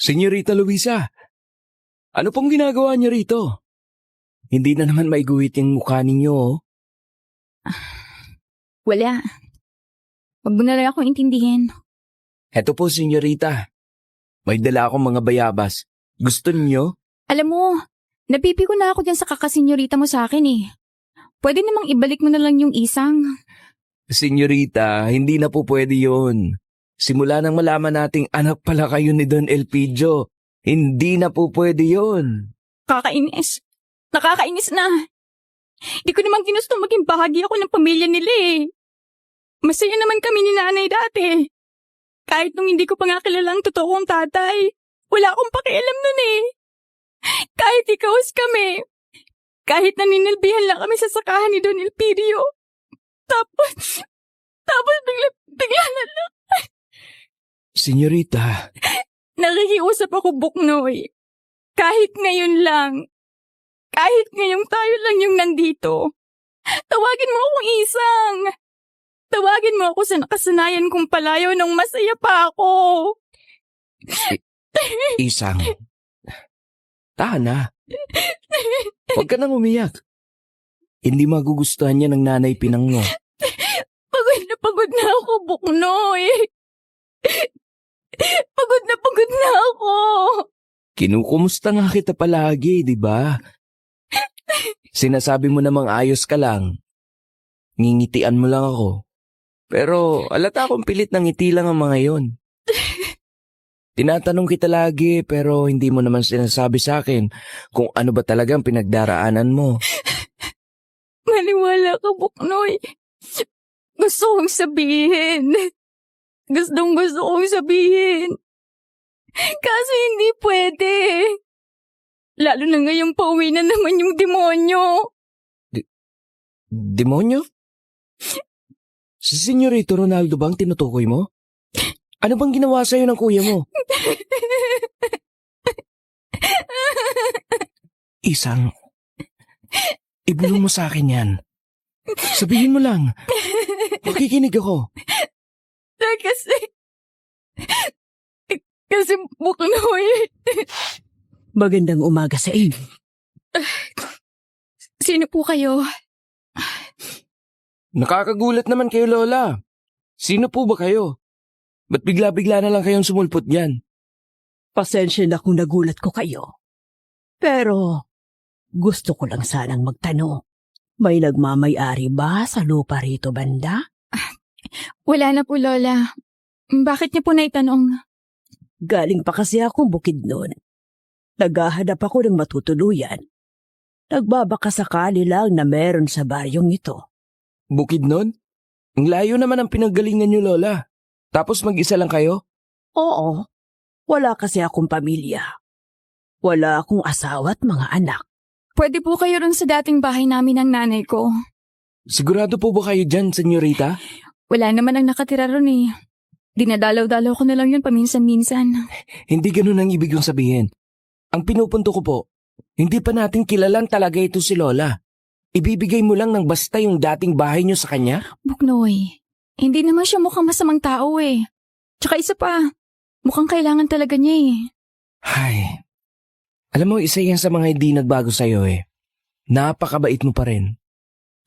Senyorita Luisa, ano pong ginagawa niyo rito? Hindi na naman maiguhit yung mukha ninyo, oh. Wala. Huwag mo na lang akong intindihin. Eto po, senyorita. May dala akong mga bayabas. Gusto niyo? Alam mo, napipiko na ako dyan sa kakasenyorita mo sa akin eh. Pwede namang ibalik mo na lang yung isang. Senyorita, hindi na po pwede yun. Simula nang malaman nating anak pala kayo ni Don Elpidio, hindi na po pwede yun. Kakainis. Nakakainis na. Di ko naman ginusto maging bahagi ako ng pamilya nila eh. Masaya naman kami ni nanay dati. Kahit nung hindi ko pa nga kilala ang totoo kong tatay, wala akong pakialam nun eh. Kahit ikaws kami. Kahit naninilbihan lang kami sa sakahan ni Don Elpidio. Tapos bigla na lang. Senyorita. Nakikiusap ako, Buknoy. Kahit ngayon lang. Kahit ngayong tayo lang yung nandito. Tawagin mo akong isang. Tawagin mo ako sa nakasanayan kong palayo nung masaya pa ako. Isang. Tahan na. Huwag ka nang umiyak. Hindi magugustuhan niya ng nanay Pinang mo. Pagod na ako, Buknoy. Pagod na ako. Kinukumusta nga kita palagi, di ba? Sinasabi mo namang ayos ka lang. Ngingitian mo lang ako. Pero alata akong pilit ng ngiti lang ang mga yon. Tinatanong kita lagi pero hindi mo naman sinasabi sa akin kung ano ba talagang pinagdaraanan mo. Maniwala ka, Buknoy. Gusto kong sabihin. Gusto kong sabihin. Kaso hindi pwede. Lalo na ngayong pauwi na naman yung demonyo. Demonyo? Si Senyorito Ronaldo bang tinutukoy mo? Ano bang ginawa sa'yo ng kuya mo? Isang, ibulong mo sa akin yan. Sabihin mo lang. Makikinig ako. Kasi Buknoy. Magandang umaga sa inyo. Sino po kayo? Nakakagulat naman kayo, Lola. Sino po ba kayo? Ba't bigla-bigla na lang kayong sumulpot niyan? Pasensya na kung nagulat ko kayo. Pero gusto ko lang sanang magtanong. May nagmamay-ari ba sa lupa rito banda? Wala na po, Lola. Bakit niyo po naitanong? Galing pa kasi akong Bukidnon. Naghahanap ako ng matutuluyan. Nagbabaka sakali lang na meron sa baryong ito. Bukidnon? Ang layo naman ang pinanggalingan niyo, Lola. Tapos mag-isa lang kayo? Oo, wala kasi akong pamilya. Wala akong asawa at mga anak. Pwede po kayo rin sa dating bahay namin ng nanay ko. Sigurado po ba kayo dyan, senyorita? Wala naman ang nakatira ron eh. Dinadalaw-dalaw ko na lang yun paminsan-minsan. Hindi ganun ang ibig kong sabihin. Ang pinupunto ko po, hindi pa natin kilalan talaga ito si Lola. Ibibigay mo lang ng basta yung dating bahay niyo sa kanya? Buknoy, hindi naman siya mukhang masamang tao eh. Tsaka isa pa, mukhang kailangan talaga niya eh. Ay, alam mo, isa yan sa mga hindi nagbago sa'yo eh. Napakabait mo pa rin.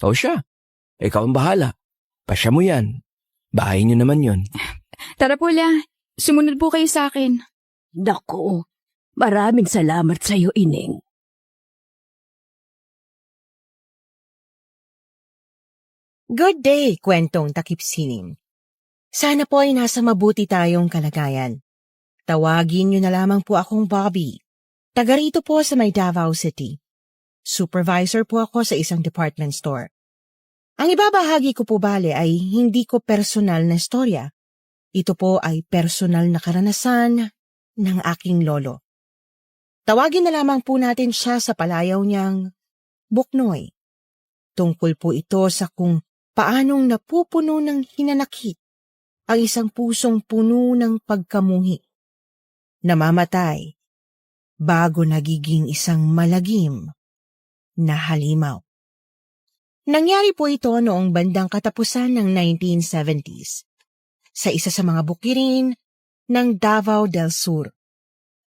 O siya, ikaw ang bahala. Pasya mo yan. Bahay niyo naman yon. Tara po la, sumunod po kayo sa akin. Naku, maraming salamat sa iyo, Ining. Good day, kwentong takipsinim. Sana po ay nasa mabuti tayong kalagayan. Tawagin niyo na lamang po akong Bobby. Taga rito po sa may Davao City. Supervisor po ako sa isang department store. Ang ibabahagi ko po bale ay hindi ko personal na istorya. Ito po ay personal na karanasan ng aking lolo. Tawagin na lamang po natin siya sa palayaw niyang Buknoy. Tungkol po ito sa kung paanong napupuno ng hinanakit ang isang pusong puno ng pagkamuhi. Namamatay bago nagiging isang malagim na halimaw. Nangyari po ito noong bandang katapusan ng 1970s sa isa sa mga bukirin ng Davao del Sur.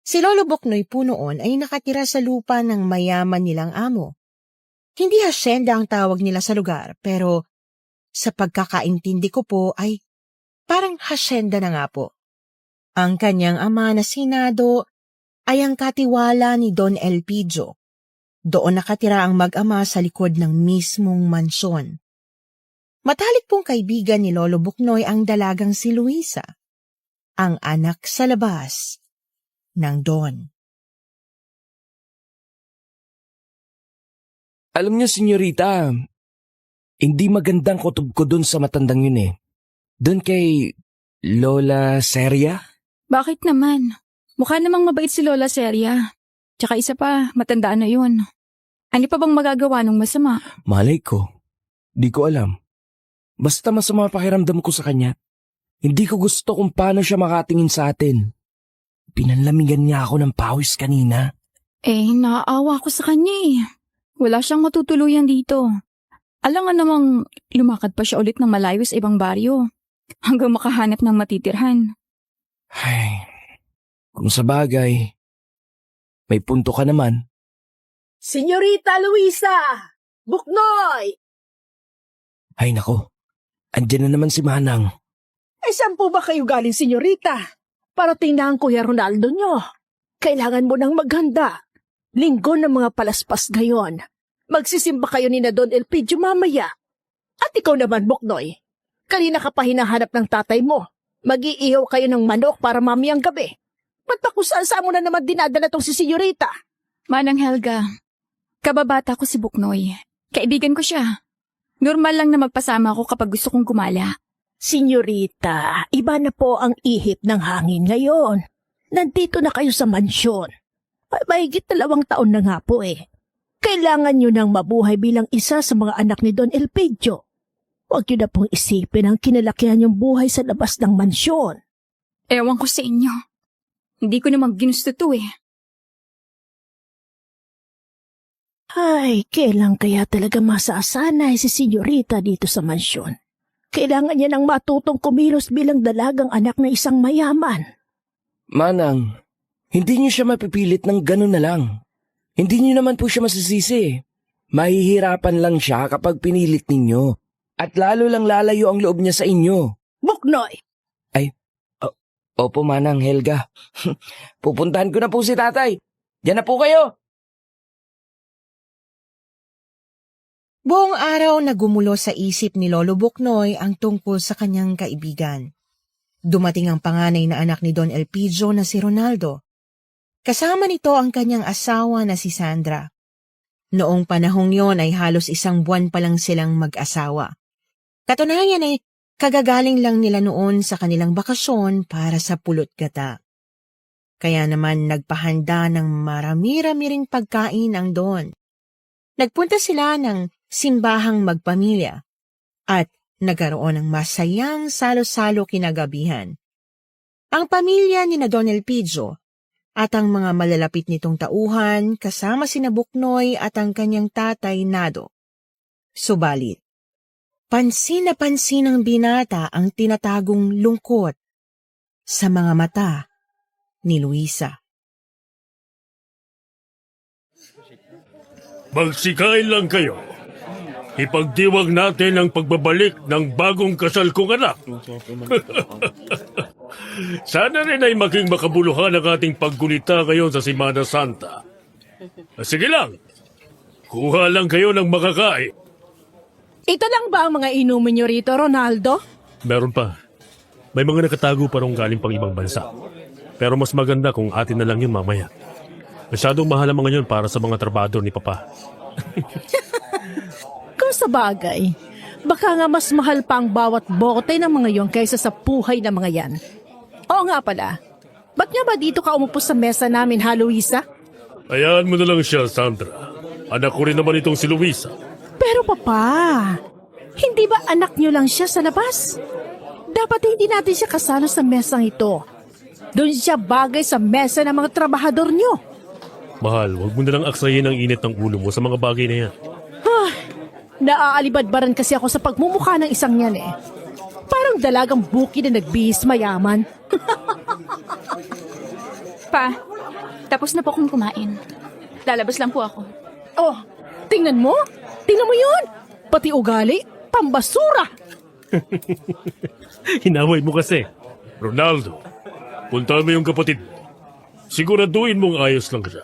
Si Lolo Boknoy po noon ay nakatira sa lupa ng mayaman nilang amo. Hindi hasyenda ang tawag nila sa lugar, pero sa pagkakaintindi ko po ay parang hasyenda na nga po. Ang kanyang ama na sinado ay ang katiwala ni Don Elpidio. Doon nakatira ang mag-ama sa likod ng mismong mansyon. Matalik pong kaibigan ni Lolo Boknoy ang dalagang si Luisa, ang anak sa labas ng Don. Alam niyo, senyorita, hindi magandang kutob ko dun sa matandang yun eh. Dun kay Lola Seria? Bakit naman? Mukha namang mabait si Lola Seria. Tsaka isa pa, matandaan na yun. Ano pa bang magagawa ng masama? Malay ko. Di ko alam. Basta masama pakiramdam ko sa kanya. Hindi ko gusto kung paano siya makatingin sa atin. Pinanlamigan niya ako ng pawis kanina. Naaawa ko sa kanya eh. Wala siyang matutuluyan dito. Alam nga namang lumakad pa siya ulit ng malayo sa ibang baryo hanggang makahanap ng matitirhan. Ay, kung sa bagay, may punto ka naman. Senyorita Luisa! Buknoy! Ay nako, andyan na naman si Manang. Ay, saan po ba kayo galing, senyorita? Parating na ang Kuya Ronaldo nyo. Kailangan mo nang maghanda. Linggo ng mga palaspas ngayon. Magsisimba kayo ni na Don Elpidio mamaya. At ikaw naman, Buknoy. Kanina ka pa hinahanap ng tatay mo. Mag-iihaw kayo ng manok para mamayang gabi. Ba't pa kung saan mo na naman dinadala tong si senyorita? Manang Helga, kababata ko si Buknoy. Kaibigan ko siya. Normal lang na magpasama ako kapag gusto kong gumala. Senyorita, iba na po ang ihip ng hangin ngayon. Nandito na kayo sa mansyon. Ay, mahigit 2 taon na nga po eh. Kailangan nyo nang mabuhay bilang isa sa mga anak ni Don Elpidio. Huwag nyo na pong isipin ang kinalakihan yung buhay sa labas ng mansyon. Ewan ko sa inyo. Hindi ko naman ginusto to eh. Ay, kailan kaya talaga masasanay si senyorita dito sa mansyon? Kailangan niya nang matutong kumilos bilang dalagang anak na isang mayaman. Manang, hindi niyo siya mapipilit ng gano'n na lang. Hindi niyo naman po siya masisisi. Mahihirapan lang siya kapag pinilit ninyo. At lalo lang lalayo ang loob niya sa inyo. Buknoy! Opo, Manang Helga. Pupuntahan ko na po si tatay. Diyan na po kayo. Buong araw na gumulo sa isip ni Lolo Boknoy ang tungkol sa kanyang kaibigan. Dumating ang panganay na anak ni Don Elpidio na si Ronaldo. Kasama nito ang kanyang asawa na si Sandra. Noong panahong yon ay halos 1 buwan pa lang silang mag-asawa. Katunayan ay kagagaling lang nila noon sa kanilang bakasyon para sa pulot gata. Kaya naman nagpahanda ng marami-rami ring pagkain ang Don. Nagpunta sila ng simbahang magpamilya at nagkaroon ng masayang salo-salo kinagabihan. Ang pamilya ni na Don Elpidio at ang mga malalapit nitong tauhan kasama sina Buknoy at ang kanyang tatay Nado. Subalit, pansin na pansin ng binata ang tinatagong lungkot sa mga mata ni Luisa. Magsikain lang kayo. Ipagdiwang natin ang pagbabalik ng bagong kasal kong anak. Sana rin ay maging makabuluhan ang ating paggunita ngayon sa Semana Santa. Sige lang, kuha lang kayo ng makakain. Ito lang ba ang mga inumin nyo rito, Ronaldo? Meron pa. May mga nakatago pa rong galing pang ibang bansa. Pero mas maganda kung atin na lang yun mamaya. Masyadong mahal ang mga yun para sa mga trabador ni Papa. Kung sa bagay, baka nga mas mahal pa ang bawat bote ng mga yon kaysa sa puhay ng mga yan. Oo nga pala, ba't nga ba dito ka umupo sa mesa namin, ha, Luisa? Hayaan mo na lang siya, Sandra. Anak ko rin naman itong si Luisa. Pero papa, hindi ba anak nyo lang siya sa labas? Dapat hindi natin siya kasama sa mesang ito. Doon siya bagay sa mesa ng mga trabahador nyo. Mahal, huwag mo na lang aksayin ang init ng ulo mo sa mga bagay na yan. Naaalibadbaran kasi ako sa pagmumukha ng isang yan eh. Parang dalagang buki na nagbihis mayaman. Pa, Tapos na po akong kumain. Lalabas lang po ako. Oh, tingnan mo. Tingnan mo yun. Pati ugali, pambasura. Hinaway mo kasi. Ronaldo, puntahan mo yung kapatid. Siguraduhin mong ayos lang siya.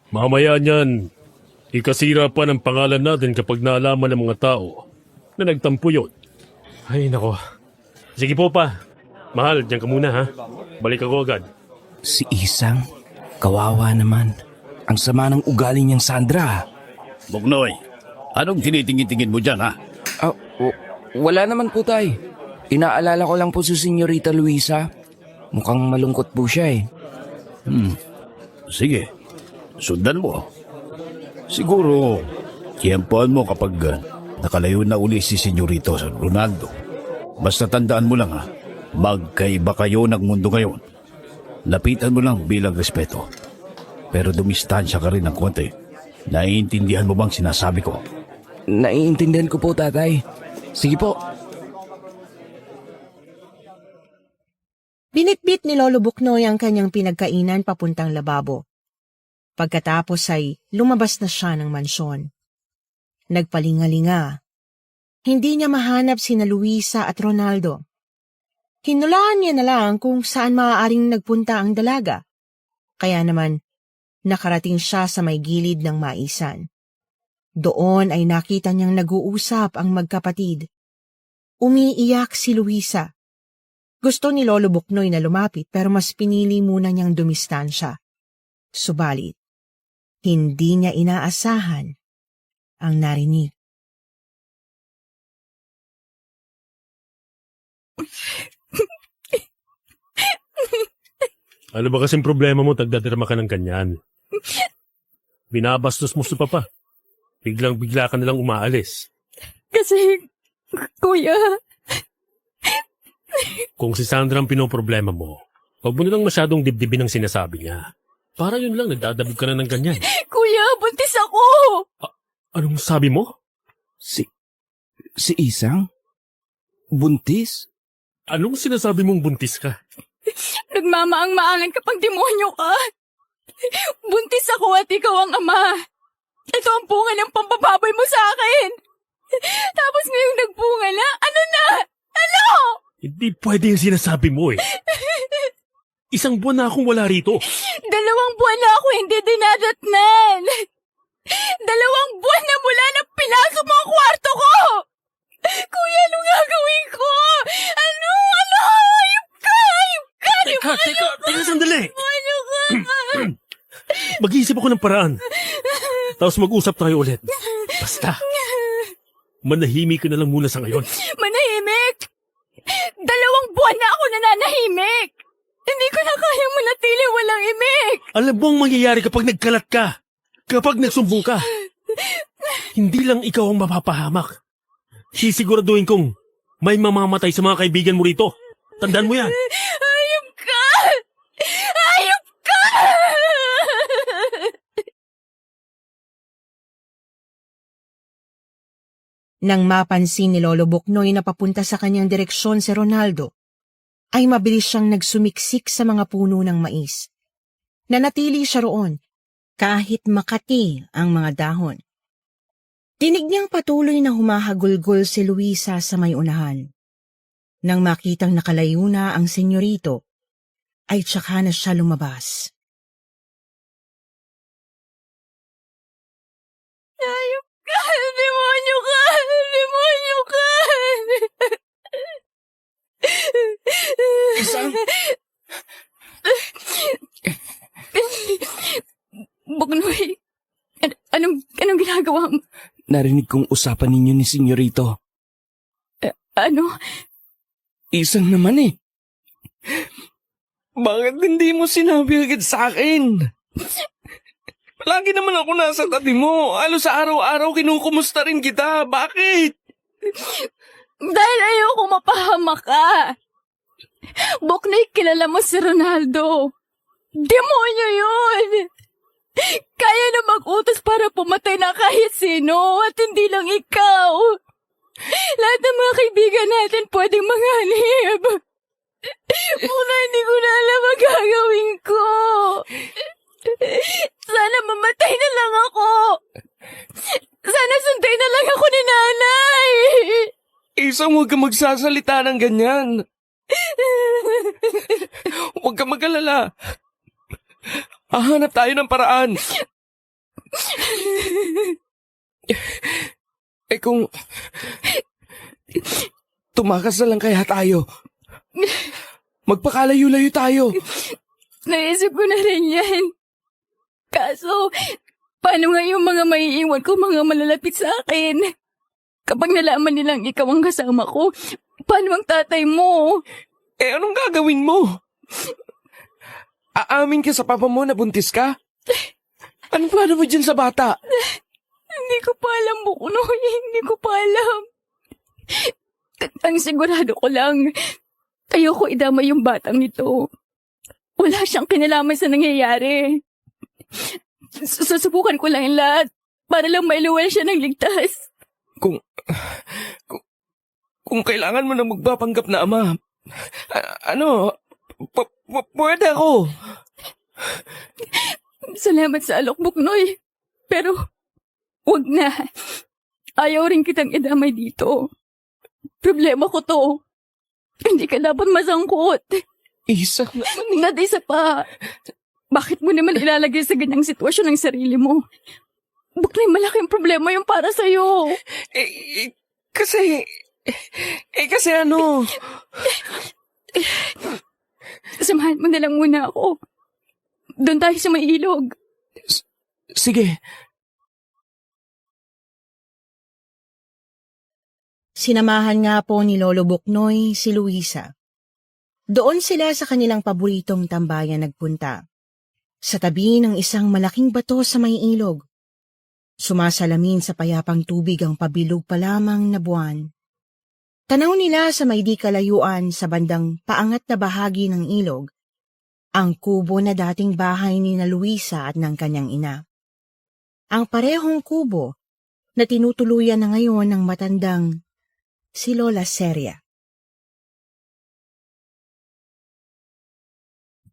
Mamaya niyan, ikasira pa ng pangalan natin kapag naalaman ng mga tao na nagtampo yun. Ay, nako. Sige po pa. Mahal, diyan ka muna ha. Balik ako agad. Si Isang, kawawa naman. Ang sama ng ugali niyang Sandra. Bugnoy, anong tinitingin-tingin mo dyan, ha? Wala naman po, tay. Inaalala ko lang po si Senyorita Luisa. Mukhang malungkot po siya eh. Sige, sundan mo. Siguro, tiyempohan mo kapag nakalayo na uli si Senyorito Ronaldo. Basta tandaan mo lang, ha, magkaiba kayo ng mundo ngayon. Lapitan mo lang bilang respeto. Pero dumistansya ka rin ng konti. Naiintindihan mo bang sinasabi ko? Naiintindihan ko po, tatay. Sige po. Binitbit ni Lolo Buknoy ang kanyang pinagkainan papuntang lababo. Pagkatapos ay lumabas na siya ng mansyon. Nagpalingalinga. Hindi niya mahanap sina Luisa at Ronaldo. Hinulaan niya na lang kung saan maaaring nagpunta ang dalaga. Kaya naman, nakarating siya sa may gilid ng maisan. Doon ay nakita niyang nag-uusap ang magkapatid. Umiiyak si Luisa. Gusto ni Lolo Buknoy na lumapit pero mas pinili muna niyang dumistansya. Subalit, hindi niya inaasahan ang narinig. Ano ba kasing problema mo tagdadirma ka ng ganyan? Binabastos mo sa papa. Biglang-bigla ka nalang umaalis. Kasi, kuya, Kung si Sandra ang pinoproblema mo, huwag mo na lang masyadong dibdibin ang sinasabi niya. Para yun lang, nagdadabog ka na ng ganyan. kuya, buntis ako! Anong sabi mo? Si Isang? Buntis? Anong sinasabi mong buntis ka? Nagmamaang-maangan ka pang demonyo ka. Buntis ako at ikaw ang ama. Ito ang bunga ng pambababoy mo sa akin. Tapos ngayong nagbunga na, ano na? Ano? Hindi pwede yung sinasabi mo eh. Isang buwan na akong wala rito. 2 buwan na ako hindi dinadatnan. 2 buwan na mula na pinasok mo ang kwarto ko. Kuya, anong gagawin ko? Ano? Hayop ka! Teka, sandali. Ano ka? Mag-iisip ako ng paraan. Tapos mag-usap tayo ulit. Basta, manahimik ka na lang muna sa ngayon. Manahimik! 2 buwan na ako nananahimik. Hindi ko na kayang manatili walang imik. Alam mo ang mangyayari kapag nagkalat ka? Kapag nagsumbong ka? Hindi lang ikaw ang mapapahamak. Sisiguraduhin kong may mamamatay sa mga kaibigan mo rito. Tandaan mo yan. Hayop ka! Hayop ka! Nang mapansin ni Lolo Buknoy na papunta sa kanyang direksyon si Ronaldo, ay mabilis siyang nagsumiksik sa mga puno ng mais. Nanatili siya roon kahit makati ang mga dahon. Dinig niyang patuloy na humahagulgol si Luisa sa may unahan. Nang makitang nakalayo na ang senyorito, ay tsaka na siya lumabas. Hayop ka! Demonyo ka! Demonyo ka! Isang? Bugnoy, anong ginagawa mo? Narinig kong usapan ninyo ni Senyorito. Ano? Isang naman eh. Bakit hindi mo sinabi agad sa akin? Palagi naman ako nasa tabi mo. Halos sa araw-araw kinukumusta rin kita. Bakit? Dahil ayoko mapahamak ka. Buknoy, kilala mo si Ronaldo. Demonyo yun! Kaya na mag-utos para pumatay na kahit sino at hindi lang ikaw. Lahat ng mga kaibigan natin pwedeng manganib. Muna hindi ko na alam ang gagawin ko. Isang huwag ka magsasalita ng ganyan. Huwag ka mag-alala. Hahanap tayo ng paraan. Kung tumakas na lang kaya tayo. Magpakalayo-layo tayo. Naisip ko na rin yan. Kaso, paano nga yung mga maiiwan ko, mga malalapit sa akin? Kapag nalaman nilang ikaw ang kasama ko, paano ang tatay mo? Anong gagawin mo? Aamin ka sa papa mo na buntis ka? Anong plano mo dyan sa bata? Hindi ko pa alam, Buknoy. Hindi ko pa alam. Ang sigurado ko lang, ayoko idama yung batang nito. Wala siyang kinalaman sa nangyayari. Susubukan ko lang yung lahat para lang mailuwal siya ng ligtas. Kung kailangan mo na magpapanggap na ama, pwede ako. Salamat sa alok, Buknoy. Pero, wag na. Ayaw rin kitang idamay dito. Problema ko to. Hindi ka dapat masangkot. Isa naman. At isa pa, bakit mo naman ilalagay sa ganyang sitwasyon ang sarili mo? Buknoy, malaking problema yung para sa'yo. Kasi ano? Samahan mo na lang muna ako. Doon tayo sa may ilog. Sige. Sinamahan nga po ni Lolo Buknoy si Luisa. Doon sila sa kanilang paboritong tambayan nagpunta. Sa tabi ng isang malaking bato sa may ilog. Sumasalamin sa payapang tubig ang pabilog pa lamang na buwan. Tanaw nila sa may di kalayuan sa bandang paangat na bahagi ng ilog, ang kubo na dating bahay ni na Luisa at ng kanyang ina. Ang parehong kubo na tinutuluyan na ngayon ng matandang si Lola Seria.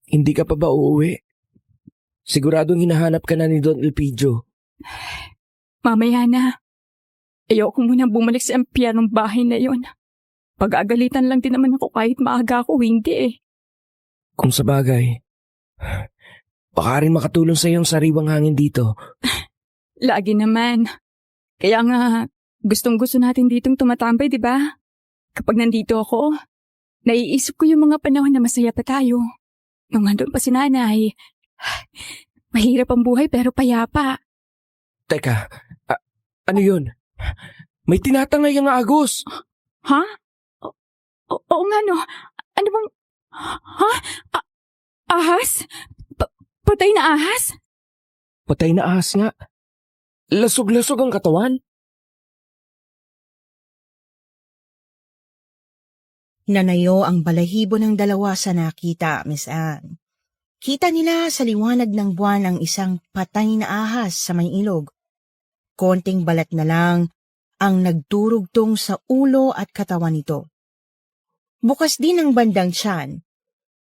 Hindi ka pa ba uuwi? Siguradong hinahanap ka na ni Don Elpidio. Mamaya na. Ayoko muna bumalik sa emplyanong bahay na yon. Pag-agalitan lang din naman ako kahit maaga ako, hindi eh. Kung sa bagay, baka rin makatulong sa iyong sariwang hangin dito. Lagi naman. Kaya nga, gustong-gusto natin ditong tumatambay, di ba? Kapag nandito ako, naiisip ko yung mga panahon na masaya pa tayo. Nung nandun pa si nanay, mahirap ang buhay pero payapa. Teka, ano yun? May tinatangay ang agos. Ha? Oo nga no. Ano bang... Ha? Ahas? Patay na ahas? Patay na ahas nga. Lasog-lasog ang katawan. Nanayo ang balahibo ng dalawa sa nakita, Miss Anne. Kita nila sa liwanag ng buwan ang isang patay na ahas sa may ilog. Konting balat na lang ang nagdurugtong sa ulo at katawan nito. Bukas din ang bandang tiyan.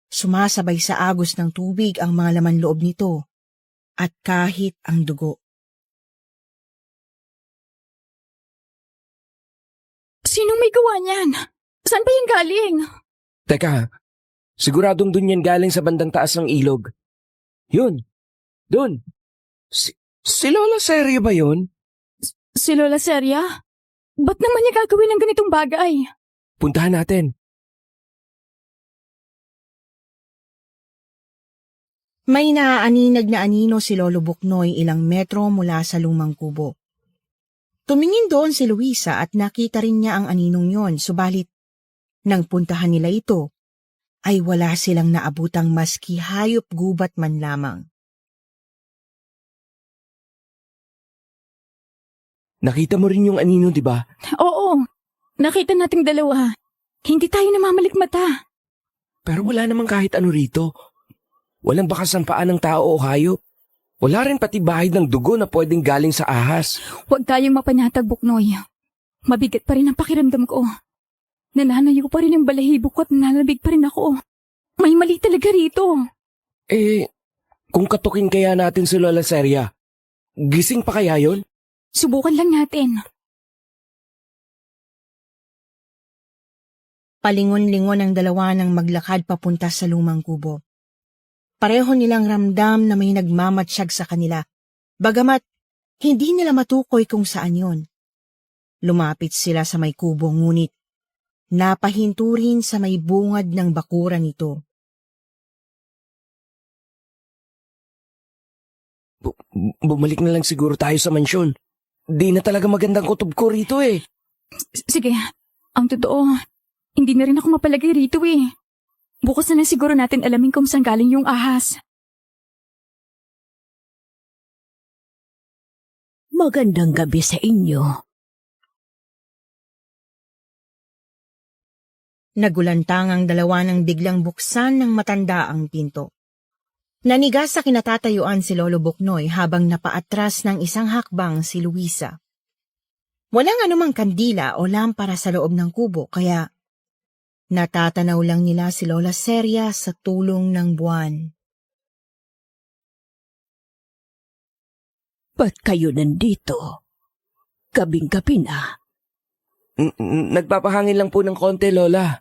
Sumasabay sa agos ng tubig ang mga laman loob nito at kahit ang dugo. Sinong may gawa niyan? Saan ba yung galing? Teka, siguradong dun yan galing sa bandang taas ng ilog. Yun, dun. Si Lola Seria ba yun? Si Lola Seria? Ba't naman niya gagawin ng ganitong bagay? Puntahan natin. May naaaninag na anino si Lolo Buknoy ilang metro mula sa lumang kubo. Tumingin doon si Luisa at nakita rin niya ang aninong yon, subalit nang puntahan nila ito, ay wala silang naabutang maski hayop gubat man lamang. Nakita mo rin yung anino, di ba? Oo, nakita nating dalawa. Hindi tayo namamalik mata. Pero wala namang kahit ano rito. Walang bakas ng paa ng tao o hayop. Wala rin pati bahid ng dugo na pwedeng galing sa ahas. Huwag tayong mapanatag, Buknoy. Mabigat pa rin ang pakiramdam ko. Nananayo pa rin ang balahibo ko at nananabig pa rin ako. May mali talaga rito. Kung katukin kaya natin si Lola Seria, gising pa kaya yon? Subukan lang natin. Palingon-lingon ang dalawa nang maglakad papunta sa lumang kubo. Pareho nilang ramdam na may nagmamatsyag sa kanila, bagamat hindi nila matukoy kung saan yon. Lumapit sila sa may kubo ngunit napahinto rin sa may bungad ng bakuran nito. Bumalik na lang siguro tayo sa mansyon. Di na talaga magandang kutob ko rito eh. Sige, ang totoo, hindi na rin ako mapalagay rito eh. Bukas na lang siguro natin alamin kung saan galing yung ahas. Magandang gabi sa inyo. Nagulantang ang dalawa nang biglang buksan ng matanda ang pinto. Nanigas sa kinatatayuan si Lolo Buknoy habang napaatras ng isang hakbang si Luisa. Walang anumang kandila o lampara sa loob ng kubo kaya natatanaw lang nila si Lola Seria sa tulong ng buwan. Ba't kayo nandito? Gabing-gabi na. Nagpapahangin lang po ng konti, Lola.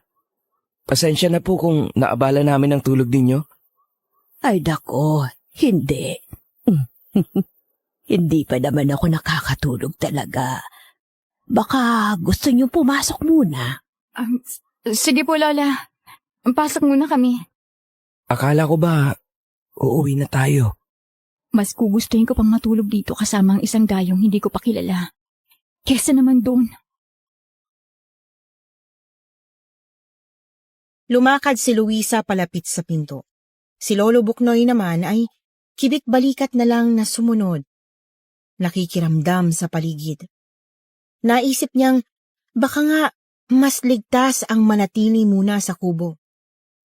Pasensya na po kung naabala namin ang tulog ninyo. Ay dako, hindi. Hindi pa naman ako nakakatulog talaga. Baka gusto niyo pumasok muna. Sige po, Lola. Pasok muna kami. Akala ko ba uuwi na tayo? Mas gugustuhin ko pang matulog dito kasama ang isang dayong hindi ko pa kilala. Kesa naman doon. Lumakad si Luisa palapit sa pinto. Si Lolo Buknoy naman ay kibit-balikat na lang na sumunod. Nakikiramdam sa paligid. Naisip niyang baka nga mas ligtas ang manatili muna sa kubo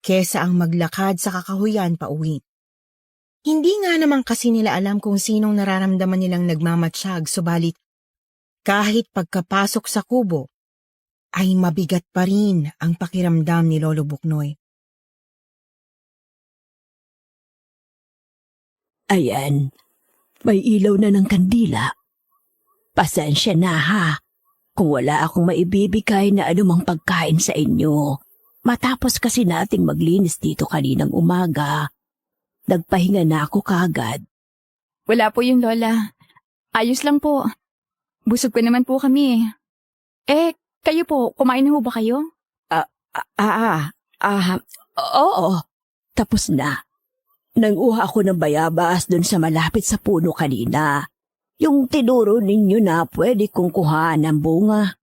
kesa ang maglakad sa kakahuyan pa uwi. Hindi nga naman kasi nila alam kung sinong nararamdaman nilang nagmamatsyag, subalit kahit pagkapasok sa kubo ay mabigat pa rin ang pakiramdam ni Lolo Buknoy. Ayan, may ilaw na ng kandila. Pasensya na ha, kung wala akong maibibigay na anumang pagkain sa inyo. Matapos kasi nating maglinis dito kaninang umaga. Nagpahinga na ako kaagad. Wala po yung Lola. Ayos lang po. Busog pa naman po kami. Kayo po, kumain na ho ba kayo? Oo, tapos na. Nanguha ako ng bayabas doon sa malapit sa puno kanina. Yung tinuro ninyo na pwede kong kuhaan ng bunga.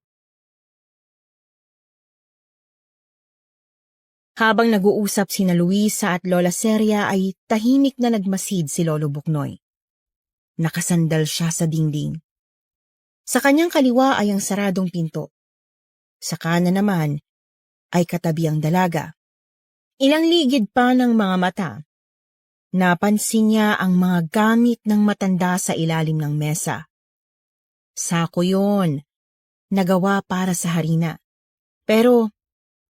Habang nag-uusap sina Luisa at Lola Seria ay tahimik na nagmasid si Lolo Buknoy. Nakasandal siya sa dingding. Sa kanyang kaliwa ay ang saradong pinto. Sa kanan naman ay katabi ang dalaga. Ilang ligid pa ng mga mata. Napansin niya ang mga gamit ng matanda sa ilalim ng mesa. Sako yon, nagawa para sa harina. Pero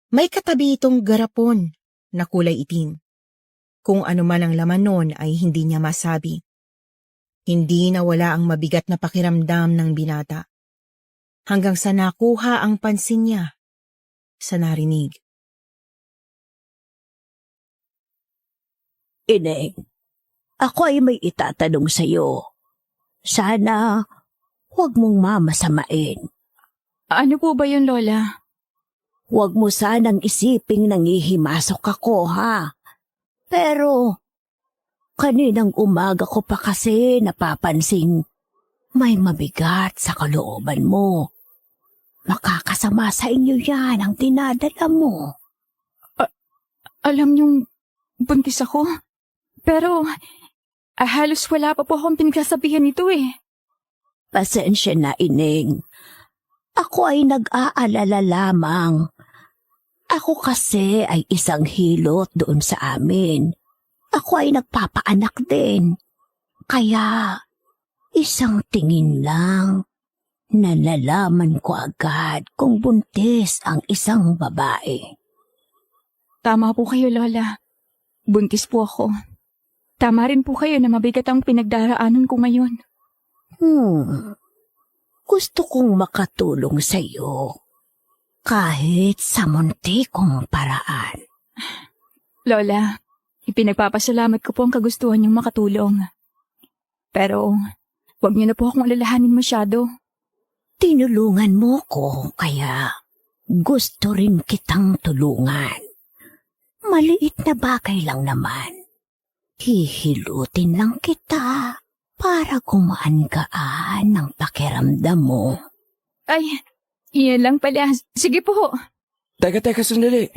may katabi itong garapon na kulay itim. Kung ano man ang laman nun ay hindi niya masabi. Hindi nawala ang mabigat na pakiramdam ng binata. Hanggang sa nakuha ang pansin niya sa narinig. Ineng, ako ay may itatanong sa'yo. Sana huwag mong mamasamain. Ano po ba yun, Lola? Huwag mo sanang isiping nangihimasok ako, ha? Pero, kaninang umaga ko pa kasi napapansing may mabigat sa kalooban mo. Makakasama sa inyo yan ang dinadala mo. Alam niyong buntis ako? Pero, halos wala pa po akong pinagsasabihan nito eh. Pasensya na, Ineng. Ako ay nag-aalala lamang. Ako kasi ay isang hilot doon sa amin. Ako ay nagpapaanak din. Kaya, isang tingin lang, nalalaman ko agad kung buntis ang isang babae. Tama po kayo, Lola. Buntis po ako. Tama rin po kayo na mabigat ang pinagdaraanan ko ngayon. Gusto kong makatulong sa iyo. kahit sa muntikong paraan. Lola, ipinagpapasalamat ko po ang kagustuhan niyong makatulong. Pero, huwag niyo na po akong alalahanin masyado. Tinulungan mo ko, kaya gusto rin kitang tulungan. Maliit na bagay lang naman. Hihilutin lang kita para gumaan-gaan ang pakiramdam mo. Ay, iyan lang pala. Sige po. Teka, sandali.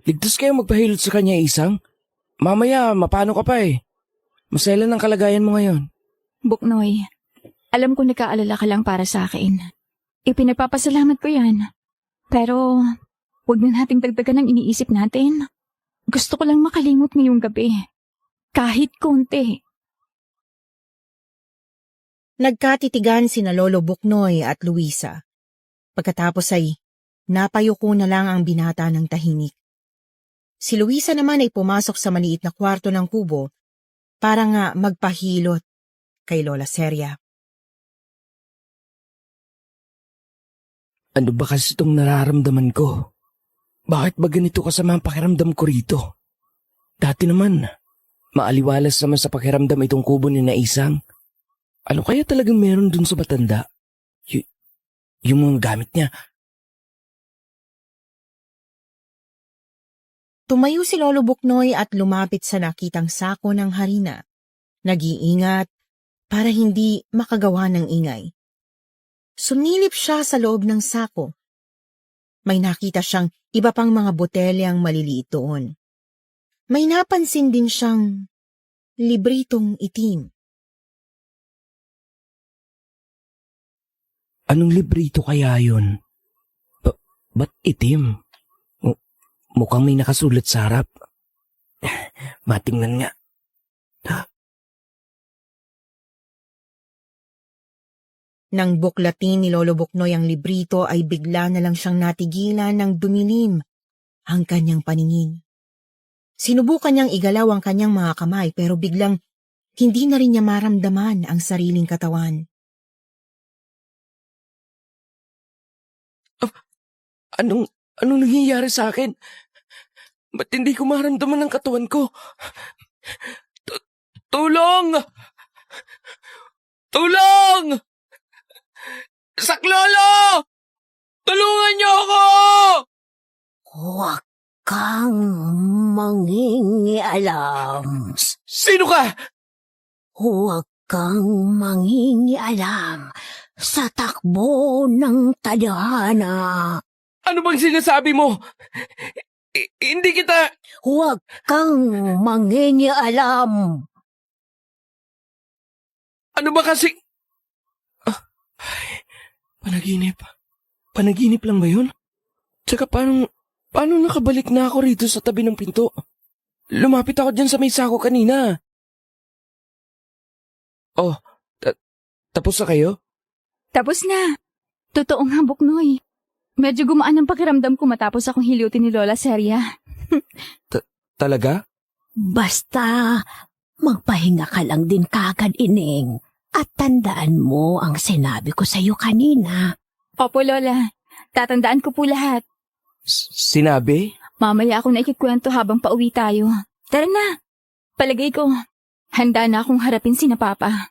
Ligtas kayo magpahilot sa kanya, Isang. Mamaya, mapano ka pa eh. Masela ng kalagayan mo ngayon. Buknoy, alam ko nagkaalala ka lang para sa akin. Ipinagpapasalamat ko yan. Pero, huwag na nating dagdagan ang iniisip natin. Gusto ko lang makalimot ngayong gabi. Kahit konti. Nagkatitigan sina Lolo Buknoy at Luisa. Pagkatapos ay napayuko na lang ang binata ng tahimik. Si Luisa naman ay pumasok sa maliit na kwarto ng kubo para nga magpahilot kay Lola Seria. Ano ba kasi itong nararamdaman ko? Bakit ba ganito kasama ang pakiramdam ko rito? Dati naman, maaliwalas naman sa pakiramdam itong kubo ni Naisang. Ano kaya talagang meron dun sa matanda? Yung mga gamit niya. Tumayo si Lolo Buknoy at lumapit sa nakitang sako ng harina. Nag-iingat para hindi makagawa ng ingay. Sumilip siya sa loob ng sako. May nakita siyang iba pang mga botelyang maliliit doon. May napansin din siyang libritong itim. Anong librito kaya yun? Ba't itim? Mukhang may nakasulat sa harap. Matingnan nga. Nang buklatin ni Lolo Buknoy ang librito ay bigla na lang siyang natigilan ng dumilim ang kanyang paningin. Sinubukan niyang igalaw ang kanyang mga kamay pero biglang hindi na rin niya maramdaman ang sariling katawan. Anong nangyayari sa akin? Ba't hindi ko maramdaman ang katawan ko? Tulong! Tulong! Saklolo! Tulungan niyo ako! Huwag kang mangingialam. Sino ka? Huwag kang mangingialam sa takbo ng tadhana. Ano bang sinasabi mo? Hindi kita... Huwag kang mangingialam. Ano ba kasi... Panaginip. Panaginip lang ba yun? Tsaka paano nakabalik na ako rito sa tabi ng pinto? Lumapit ako dyan sa may sako kanina. Oh, tapos na kayo? Tapos na. Totoo nga, Buknoy. Medyo gumaan ang pakiramdam ko matapos akong hilutin ni Lola Seria. Talaga? Basta magpahinga ka lang din kagad, Ining. At tandaan mo ang sinabi ko sa'yo kanina. Opo, Lola. Tatandaan ko po lahat. Sinabi? Mamaya ako na ikikwento habang pauwi tayo. Tara na. Palagay ko, handa na akong harapin sina Papa.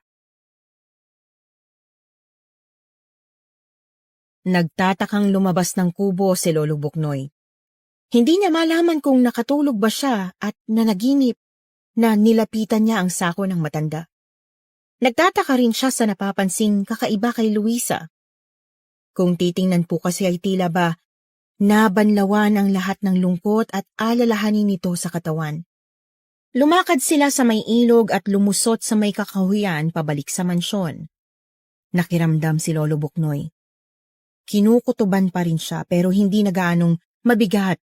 Nagtatakang lumabas ng kubo si Lolo Buknoy. Hindi niya malaman kung nakatulog ba siya at nanaginip na nilapitan niya ang sako ng matanda. Nagtataka rin siya sa napapansing kakaiba kay Luisa. Kung titingnan po kasi ay tila ba nabanlawan ang lahat ng lungkot at alalahanin nito sa katawan. Lumakad sila sa may ilog at lumusot sa may kakahuyan pabalik sa mansyon. Nakiramdam si Lolo Buknoy. Kinukutuban pa rin siya pero hindi na gaanong mabigat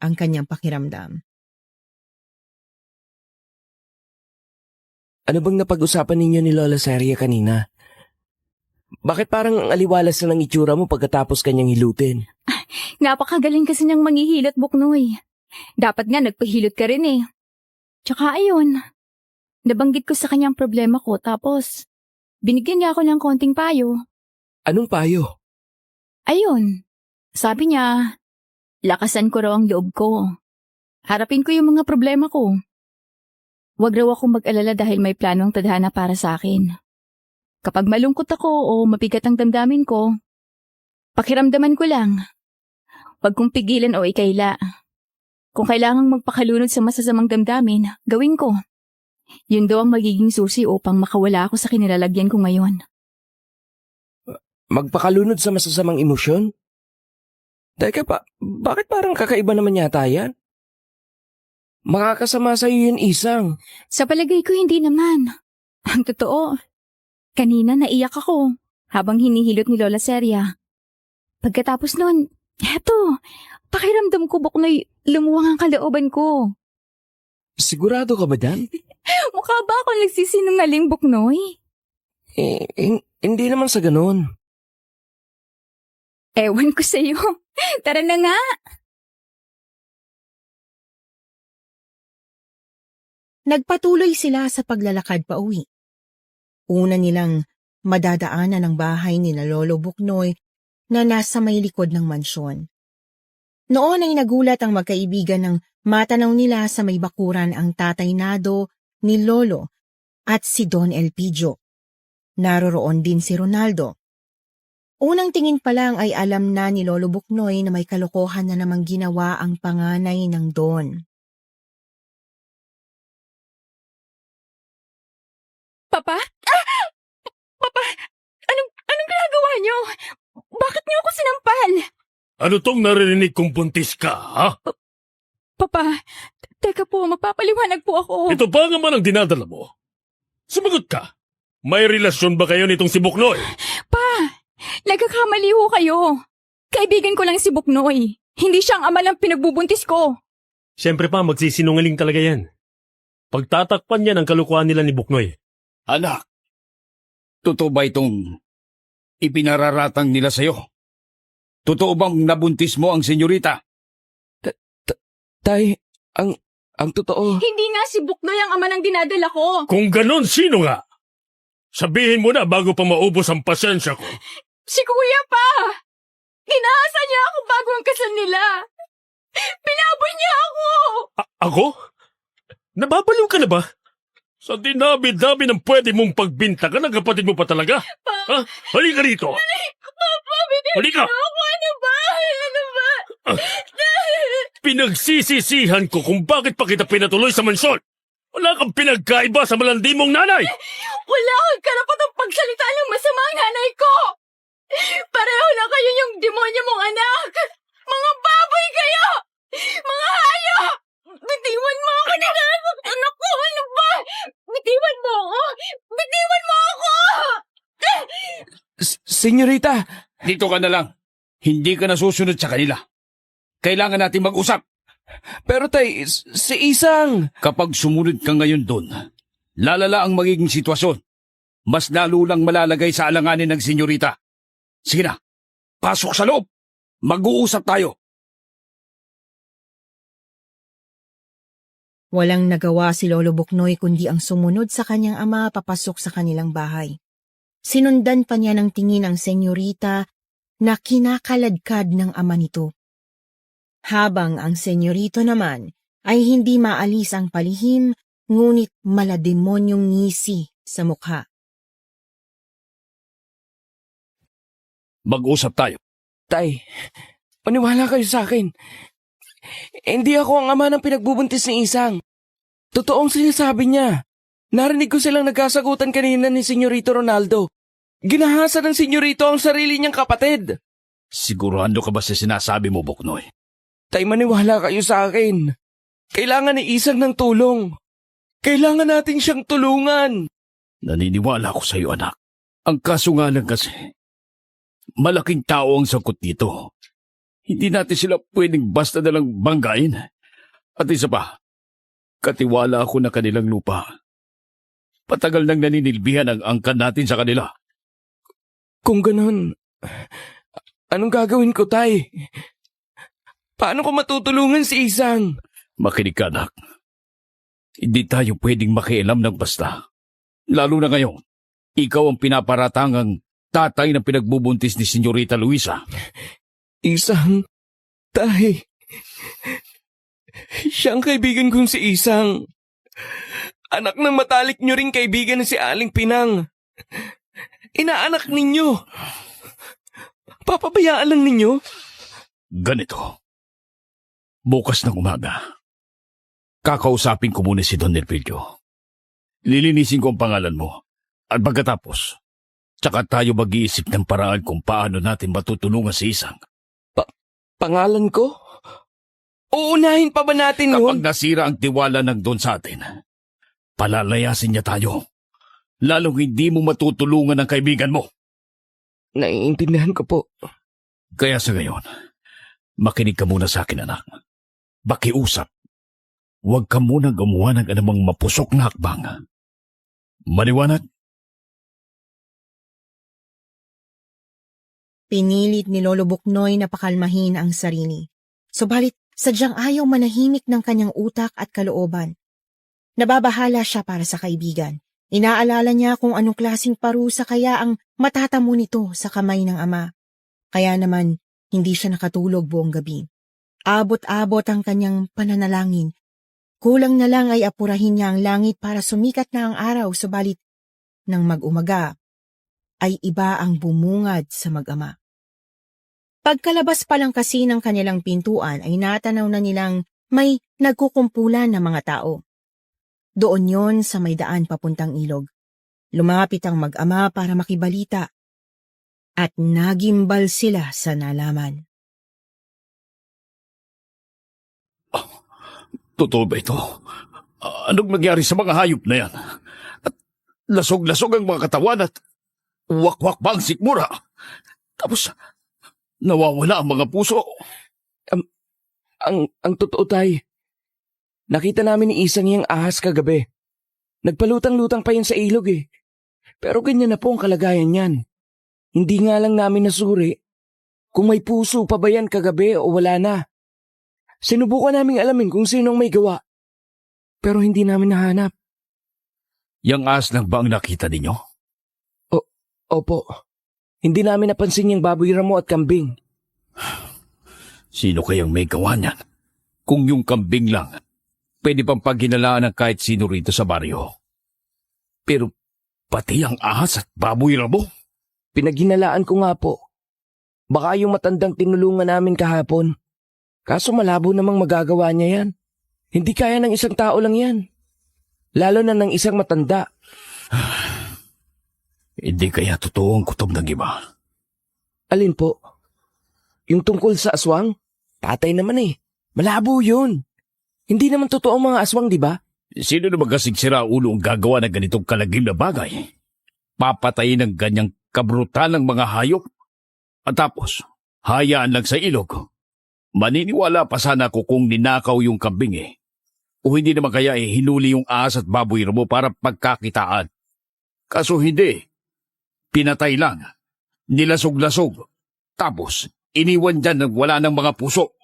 ang kanyang pakiramdam. Ano bang napag-usapan ninyo ni Lola Seria kanina? Bakit parang ang aliwalas na ng itsura mo pagkatapos kanyang hilutin? Napakagaling kasi niyang manghihilot, Buknoy. Dapat nga nagpahilot ka rin eh. Tsaka ayun, nabanggit ko sa kanyang problema ko tapos binigyan niya ako ng konting payo. Anong payo? Ayun, sabi niya, Lakasan ko raw ang loob ko. Harapin ko yung mga problema ko. Huwag raw akong mag-alala dahil may plano ang tadhana para sa akin. Kapag malungkot ako o mabigat ang damdamin ko, pakiramdaman ko lang. Huwag kong pigilan o ikaila. Kung kailangang magpakalunod sa masasamang damdamin, gawin ko. Yun daw ang magiging susi upang makawala ako sa kinilalagyan ko ngayon. Magpakalunod sa masasamang emosyon? Teka pa, bakit parang kakaiba naman yata yan? Makakasama sa'yo yun, Isang. Sa palagay ko hindi naman. Ang totoo, kanina naiyak ako habang hinihilot ni Lola Seria. Pagkatapos nun, eto, pakiramdam ko Buknoy, lumuwang ang kalooban ko. Sigurado ka ba dyan? Mukha ba akong nagsisinungaling, Buknoy? Hindi naman sa ganun. Ewan ko sa'yo. Tara na nga. Nagpatuloy sila sa paglalakad pa uwi. Una nilang madadaanan ang bahay ni na Lolo Buknoy na nasa may likod ng mansyon. Noon ay nagulat ang magkaibigan nang matanaw nila sa may bakuran ang tatay Nado ni Lolo at si Don Elpidio. Naroroon din si Ronaldo. Unang tingin pa lang ay alam na ni Lolo Buknoy na may kalokohan na namang ginawa ang panganay ng Don. Papa? Papa, anong ginagawa niyo? Bakit niyo ako sinampal? Ano tong narinig kong buntis ka, ha? Papa, teka po, magpapaliwanag po ako. Ito ba naman ang dinadala mo? Sumagot ka. May relasyon ba kayo nitong si Buknoy? Pa, nagkakamali ho kayo. Kaibigan ko lang si Buknoy. Hindi siya ang ama ng pinagbubuntis ko. Siyempre pa, magsisinungaling talaga yan. Pagtatakpan yan ang kalukuhan nila ni Buknoy. Anak, totoo ba itong ipinararatang nila sa'yo? Totoo bang nabuntis mo ang senyorita? Tay, ang totoo. Hindi nga si Buknoy ang ama ng dinadala ko. Kung ganon, sino nga? Sabihin mo na bago pa maubos ang pasensya ko. Si Kuya pa! Inaasa niya ako bago ang kasal nila. Pinaboy niya ako! Ako? Nababaliw ka na ba? Sa dinabi-dabi ng pwede mong pagbintagan ng kapatid mo pa talaga? Ha? Halika rito! Papa, bitiwan Halika! niyo ako! Ano ba? Ano ba? Pinagsisisihan ko kung bakit pa kita pinatuloy sa mansyon. Wala kang pinagkaiba sa malandi mong nanay. Wala kang karapatang pagsalita ng masama ang nanay ko! Pareho na kayo yung demonyo mong anak! Mga baboy kayo! Mga hayop! Bitiwan mo ako na! Anak ko, ano ba? Bitiwan mo ako! Bitiwan mo ako! Senyorita! Dito ka na lang. Hindi ka nasusunod sa kanila. Kailangan natin mag-usap. Pero tay, si Isang! Kapag sumunod ka ngayon doon, lalala ang magiging sitwasyon. Mas lalo lang malalagay sa alanganin ng senyorita. Sige na, pasok sa loob. Mag-uusap tayo. Walang nagawa si Lolo Buknoy kundi ang sumunod sa kanyang ama papasok sa kanilang bahay. Sinundan pa niya ng tingin ang senyorita na kinakaladkad ng ama nito. Habang ang senyorito naman ay hindi maalis ang palihim ngunit malademonyong ngisi sa mukha. Mag-usap tayo. Tay, paniwala kayo sa akin. Hindi ako ang ama ng pinagbubuntis ni Isang. Totoong sinasabi niya. Narinig ko silang nagkasagutan kanina ni Senyorito Ronaldo. Ginahasa ng senyorito ang sarili niyang kapatid. Sigurado ka ba sa sinasabi mo, Buknoy? Tay, maniwala kayo sa akin. Kailangan ni Isang ng tulong. Kailangan natin siyang tulungan. Naniniwala ako sa iyo, anak. Ang kaso nga lang kasi, malaking tao ang sangkot dito. Hindi natin sila pwedeng basta nalang banggain. At isa pa, katiwala ako na kanilang lupa. Patagal nang naninilbihan ang angkan natin sa kanila. Kung ganun, anong gagawin ko, Tay? Paano ko matutulungan si Isang? Makinig ka, anak. Hindi tayo pwedeng makialam ng basta. Lalo na ngayon, ikaw ang pinaparatangang tatay na pinagbubuntis ni Senyorita Luisa. Isang, Tay, Siya ang kaibigan kong si Isang. Anak ng matalik nyo ring kaibigan na si Aling Pinang. Inaanak ninyo. Papabayaan lang ninyo. Ganito. Bukas ng umaga, kakausapin ko muna si Don Elpidio. Lilinisin ko ang pangalan mo. At pagkatapos, tsaka tayo mag-iisip ng paraan kung paano natin matutulungan si Isang. Pangalan ko? Uunahin pa ba natin Kapag yun? nasira ang tiwala ng Don sa atin, palalayasin niya tayo. Lalong hindi mo matutulungan ang kaibigan mo. Naiintindihan ko po. Kaya sa ngayon, makinig ka muna sa akin, anak. Bakiusap. Huwag ka muna gumawa ng anumang mapusok na hakbang. Maliwanag? Pinilit ni Lolo Buknoy na pakalmahin ang sarili. Subalit, sadyang ayaw manahimik ng kanyang utak at kalooban. Nababahala siya para sa kaibigan. Inaalala niya kung anong klaseng parusa kaya ang matatamo nito sa kamay ng ama. Kaya naman, hindi siya nakatulog buong gabi. Abot-abot ang kanyang pananalangin. Kulang na lang ay apurahin niya ang langit para sumikat na ang araw, subalit nang mag-umaga, ay iba ang bumungad sa mag-ama. Pagkalabas pa lang kasi ng kanilang pintuan ay natanaw na nilang may nagkukumpulan na mga tao. Doon yon sa may daan papuntang ilog. Lumapit ang mag-ama para makibalita. At nagimbal sila sa nalaman. Totoo ba ito? Anong nangyari sa mga hayop na yan? At lasog-lasog ang mga katawan at wak-wak pa ang sikmura. Tapos, nawawala ang mga puso. Ang totoo, Tay. Nakita namin ni Isang yung ahas kagabi. Nagpalutang-lutang pa yan sa ilog eh. Pero ganyan na po ang kalagayan niyan. Hindi nga lang namin nasuri kung may puso pa ba yan kagabi o wala na. Sinubukan naming alamin kung sinong may gawa. Pero hindi namin nahanap. Yang ahas lang ba ang nakita ninyo? Opo. Hindi namin napansin yung baboy ramo at kambing. Sino kayang may gawa niyan? Kung yung kambing lang, pwede pang paghinalaan ng kahit sino rito sa baryo. Pero pati ang ahas at baboy ramo? Pinaghinalaan ko nga po. Baka yung matandang tinulungan namin kahapon. Kaso malabo namang magagawa niya yan. Hindi kaya ng isang tao lang yan. Lalo na ng isang matanda. Hindi kaya totoo ang kutob ng iba. Alin po? Yung tungkol sa aswang? Patay naman eh. Malabo yun. Hindi naman totoo ang mga aswang, di ba? Sino na magkasigsira ulo ang gagawa ng ganitong kalagim na bagay? Papatayin ng ganyang kabrutal ng mga hayop? At tapos, hayaan lang sa ilog. Maniniwala pa sana ako kung ninakaw yung kambing eh. O hindi naman kaya hinuli yung ahas at baboy ramo para pagkakitaan. Kaso hindi. Pinatay lang. Nilasog-lasog. Tapos, iniwan dyan nang wala ng mga puso.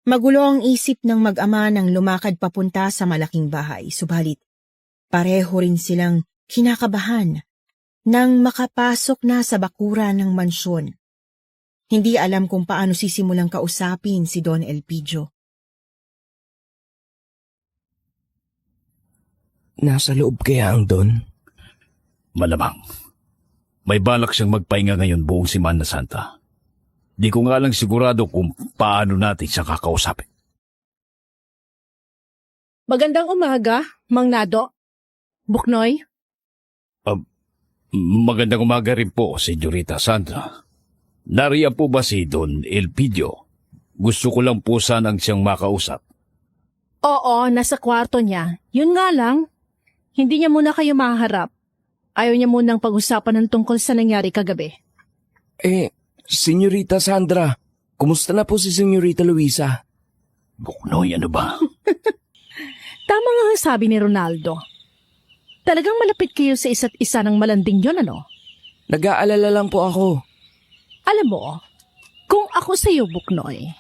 Magulo ang isip ng mag-ama nang lumakad papunta sa malaking bahay, subalit pareho rin silang kinakabahan nang makapasok na sa bakuran ng mansyon. Hindi alam kung paano sisimulang kausapin si Don Elpidio. Nasa loob kaya ang Don? Malamang. May balak siyang magpahinga ngayon buong Semana Santa. Di ko nga lang sigurado kung paano natin siya kakausapin. Magandang umaga, Mang Nado. Buknoy? Magandang umaga rin po, Senyorita Sandra. Nariyan po ba si Don Elpidio? Gusto ko lang po sanang siyang makausap. Oo, nasa kwarto niya. Yun nga lang, hindi niya muna kayo maharap. Ayaw niya munang pag-usapan ng tungkol sa nangyari kagabi. Senyorita Sandra, kumusta na po si Senyorita Luisa? Buknoy, ano ba? Tama nga ang sabi ni Ronaldo. Talagang malapit kayo sa isa't isa ng malanding yon, ano? Nag-aalala lang po ako. Alam mo, kung ako sa iyo, Buknoy,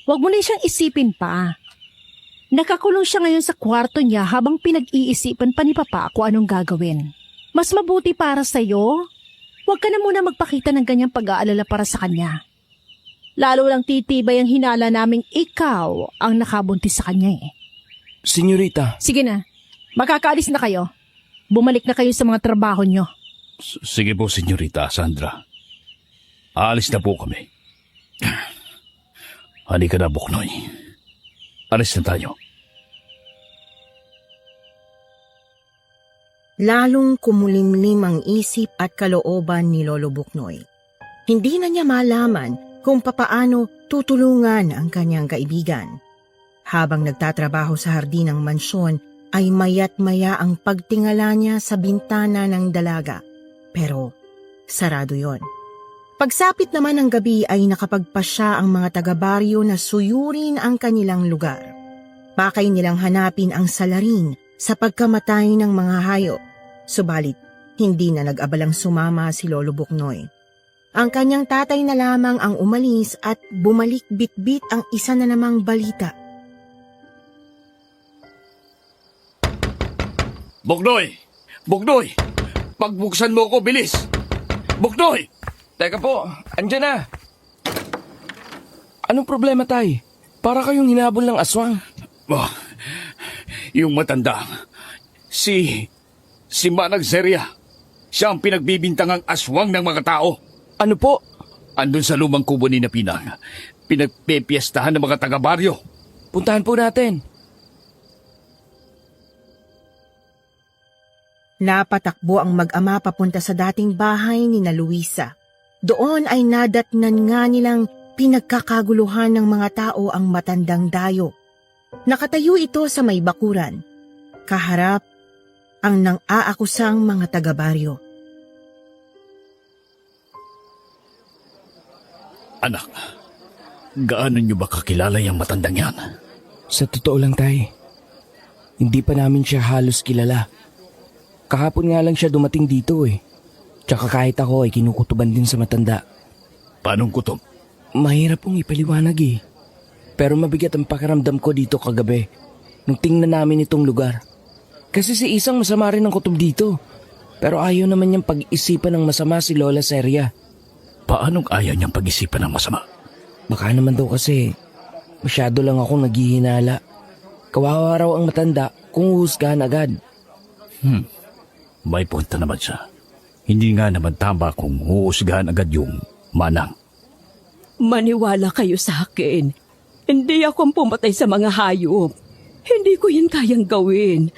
huwag mo na siyang isipin pa. Nakakulong siya ngayon sa kwarto niya habang pinag-iisipan pa ni Papa kung anong gagawin. Mas mabuti para sa iyo, huwag Huwag ka na muna magpakita ng ganyang pag-aalala para sa kanya. Lalo lang titibay ang hinala naming ikaw ang nakabuntis sa kanya eh. Senyorita, Sige na, makakaalis na kayo. Bumalik na kayo sa mga trabaho nyo. Sige po, Senyorita Sandra. Aalis na po kami. Halika na, Buknoy. Alis na tayo. Lalong kumulimlim ang isip at kalooban ni Lolo Buknoy. Hindi na niya malaman kung papaano tutulungan ang kanyang kaibigan. Habang nagtatrabaho sa hardin ng mansyon, ay mayat maya ang pagtingala niya sa bintana ng dalaga. Pero sarado yon. Pagsapit naman ng gabi ay nakapagpasya ang mga taga-baryo na suyurin ang kanilang lugar. Pakay nilang hanapin ang salarin sa pagkamatay ng mga hayop. Subalit, hindi na nag-abalang sumama si Lolo Buknoy. Ang kanyang tatay na lamang ang umalis at bumalik bitbit ang isa na namang balita. Buknoy! Buknoy! Pagbuksan mo ko, bilis! Buknoy! teka po, andyan na. Anong problema, tay? Para kayong hinabol ng aswang. Oh, yung matanda. Si Manang Seria. Siya ang pinagbibintangang aswang ng mga tao. Ano po? Andun sa lumang kubo ni Napinang. Pinagpepiestahan ng mga taga-baryo. Puntahan po natin. Napatakbo ang mag-ama papunta sa dating bahay ni na Luisa. Doon ay nadatnan nga nilang pinagkakaguluhan ng mga tao ang matandang dayo. Nakatayo ito sa may bakuran. Kaharap ang nang-aakusang mga taga-baryo. Anak, gaano niyo ba kakilala yung matandang yan? Sa totoo lang, tay, hindi pa namin siya halos kilala. Kahapon nga lang siya dumating dito eh. Tsaka kahit ako ay kinukutuban din sa matanda. Paanong kutob? Mahirap pong ipaliwanag eh. Pero mabigat ang pakiramdam ko dito kagabi nung tingnan namin itong lugar. Kasi si Isang masama rin ang kutob dito. Pero ayaw naman niyang pag-isipan ng masama si Lola Seria. Paanong ayaw niyang pag-isipan ng masama? Baka naman daw kasi masyado lang akong naghihinala. Kawawa raw ang matanda kung uhusgahan agad. May punta naman siya. Hindi nga naman tama kung huusgahan agad yung manang. Maniwala kayo sa akin. Hindi ako ang pumatay sa mga hayop. Hindi ko yan kayang gawin.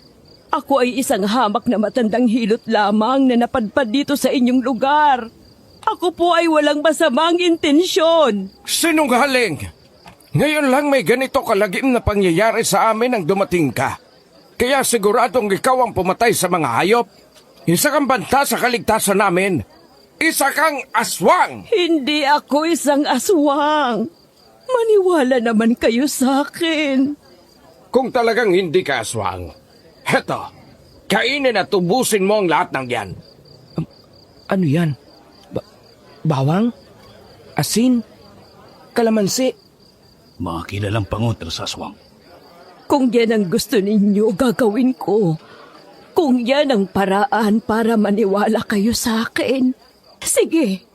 Ako ay isang hamak na matandang hilot lamang na napadpad dito sa inyong lugar. Ako po ay walang masamang intensyon. Sinungaling! Ngayon lang may ganito kalagim na pangyayari sa amin nang dumating ka. Kaya siguradong ikaw ang pumatay sa mga hayop. Isa kang banta sa kaligtasan namin. Isa kang aswang! Hindi ako isang aswang. Maniwala naman kayo sa akin. Kung talagang hindi ka aswang, heto, kainin at tubusin mo ang lahat ng yan. Ano yan? Bawang? Asin? Kalamansi? Mga kilalang pangontra sa aswang. Kung yan ang gusto ninyo, gagawin ko. Kung yan ang paraan para maniwala kayo sa akin, sige.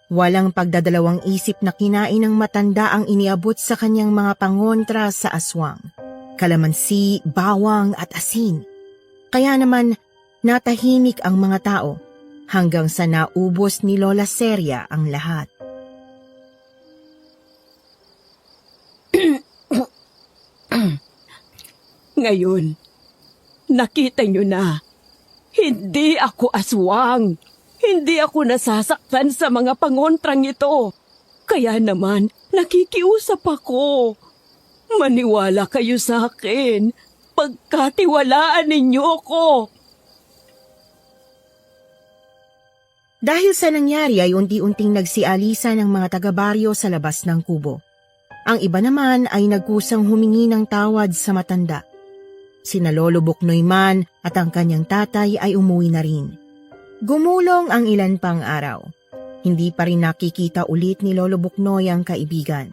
Walang pagdadalawang isip na kinain ng matanda ang iniabot sa kanyang mga pangontra sa aswang. Kalamansi, bawang at asin. Kaya naman, natahimik ang mga tao hanggang sa naubos ni Lola Seria ang lahat. Ngayon, nakita nyo na, hindi ako aswang. Hindi ako nasasaktan sa mga pangontrang ito. Kaya naman, nakikiusap ako. Maniwala kayo sa akin. Pagkatiwalaan ninyo ako. Dahil sa nangyari ay unti-unting nagsialisa ng mga taga-baryo sa labas ng kubo. Ang iba naman ay nagkusang humingi ng tawad sa matanda. Sina Lolo Buknoy man at ang kanyang tatay ay umuwi na rin. Gumulong ang ilan pang araw. Hindi pa rin nakikita ulit ni Lolo Buknoy ang kaibigan.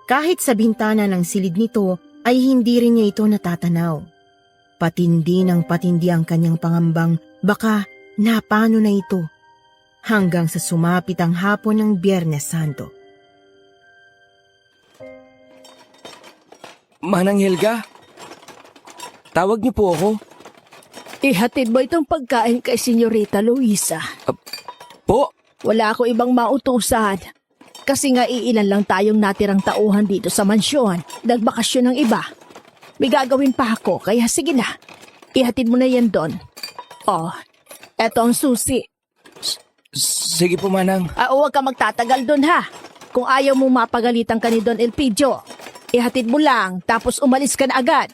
Kahit sa bintana ng silid nito ay hindi rin niya ito natatanaw. Patindi ng patindi ang kanyang pangambang baka napano na ito hanggang sa sumapit ang hapon ng Biyernes Santo. Manang Helga, tawag niyo po ako. Ihatid mo itong pagkain kay Senyorita Luisa. Po, Wala ako ibang mautusan. Kasi nga iilan lang tayong natirang tauhan dito sa mansyon. Nagbakasyon ng iba. May gagawin pa ako, kaya sige na. Ihatid mo na yan doon. Oh, eto ang susi. sige po Manang. Huwag ka magtatagal doon ha. Kung ayaw mo mapagalitan ka ni Don Elpidio, ihatid mo lang, tapos umalis ka na agad.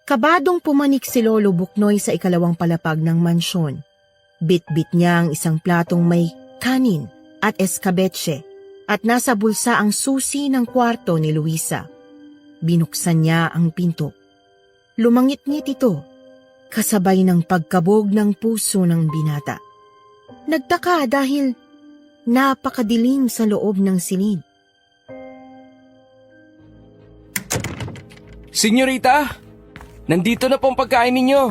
Kabadong pumanik si Lolo Buknoy sa ikalawang palapag ng mansyon. Bit-bit niya ang isang platong may kanin at eskabetse at nasa bulsa ang susi ng kwarto ni Luisa. Binuksan niya ang pinto. Lumangit-ngit ito, kasabay ng pagkabog ng puso ng binata. Nagtaka dahil napakadilim sa loob ng silid. Senyorita, nandito na pong pagkain ninyo.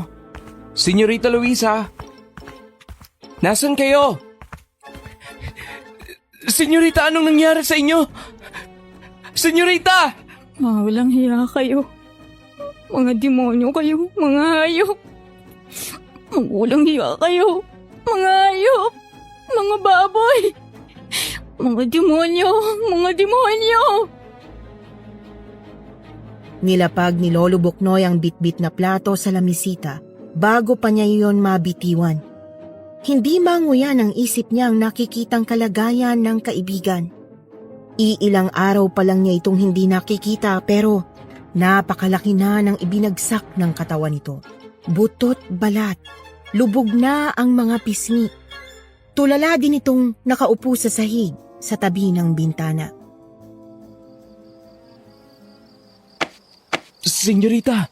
Senyorita Luisa, nasan kayo? Senyorita, anong nangyari sa inyo? Senyorita! Walang hiya kayo. Mga demonyo kayo, mga hayop. Walang hiya kayo, mga hayop, mga baboy. Mga demonyo, mga demonyo. Nilapag ni Lolo Buknoy ang bitbit na plato sa lamisita bago pa niya iyon mabitiwan. Hindi manguyan ang isip niya ang nakikitang kalagayan ng kaibigan. Iilang araw pa lang niya itong hindi nakikita pero napakalaki na ng ibinagsak ng katawan nito. Butot balat, lubog na ang mga pisngi. Tulala din itong nakaupo sa sahig sa tabi ng bintana. Senyorita,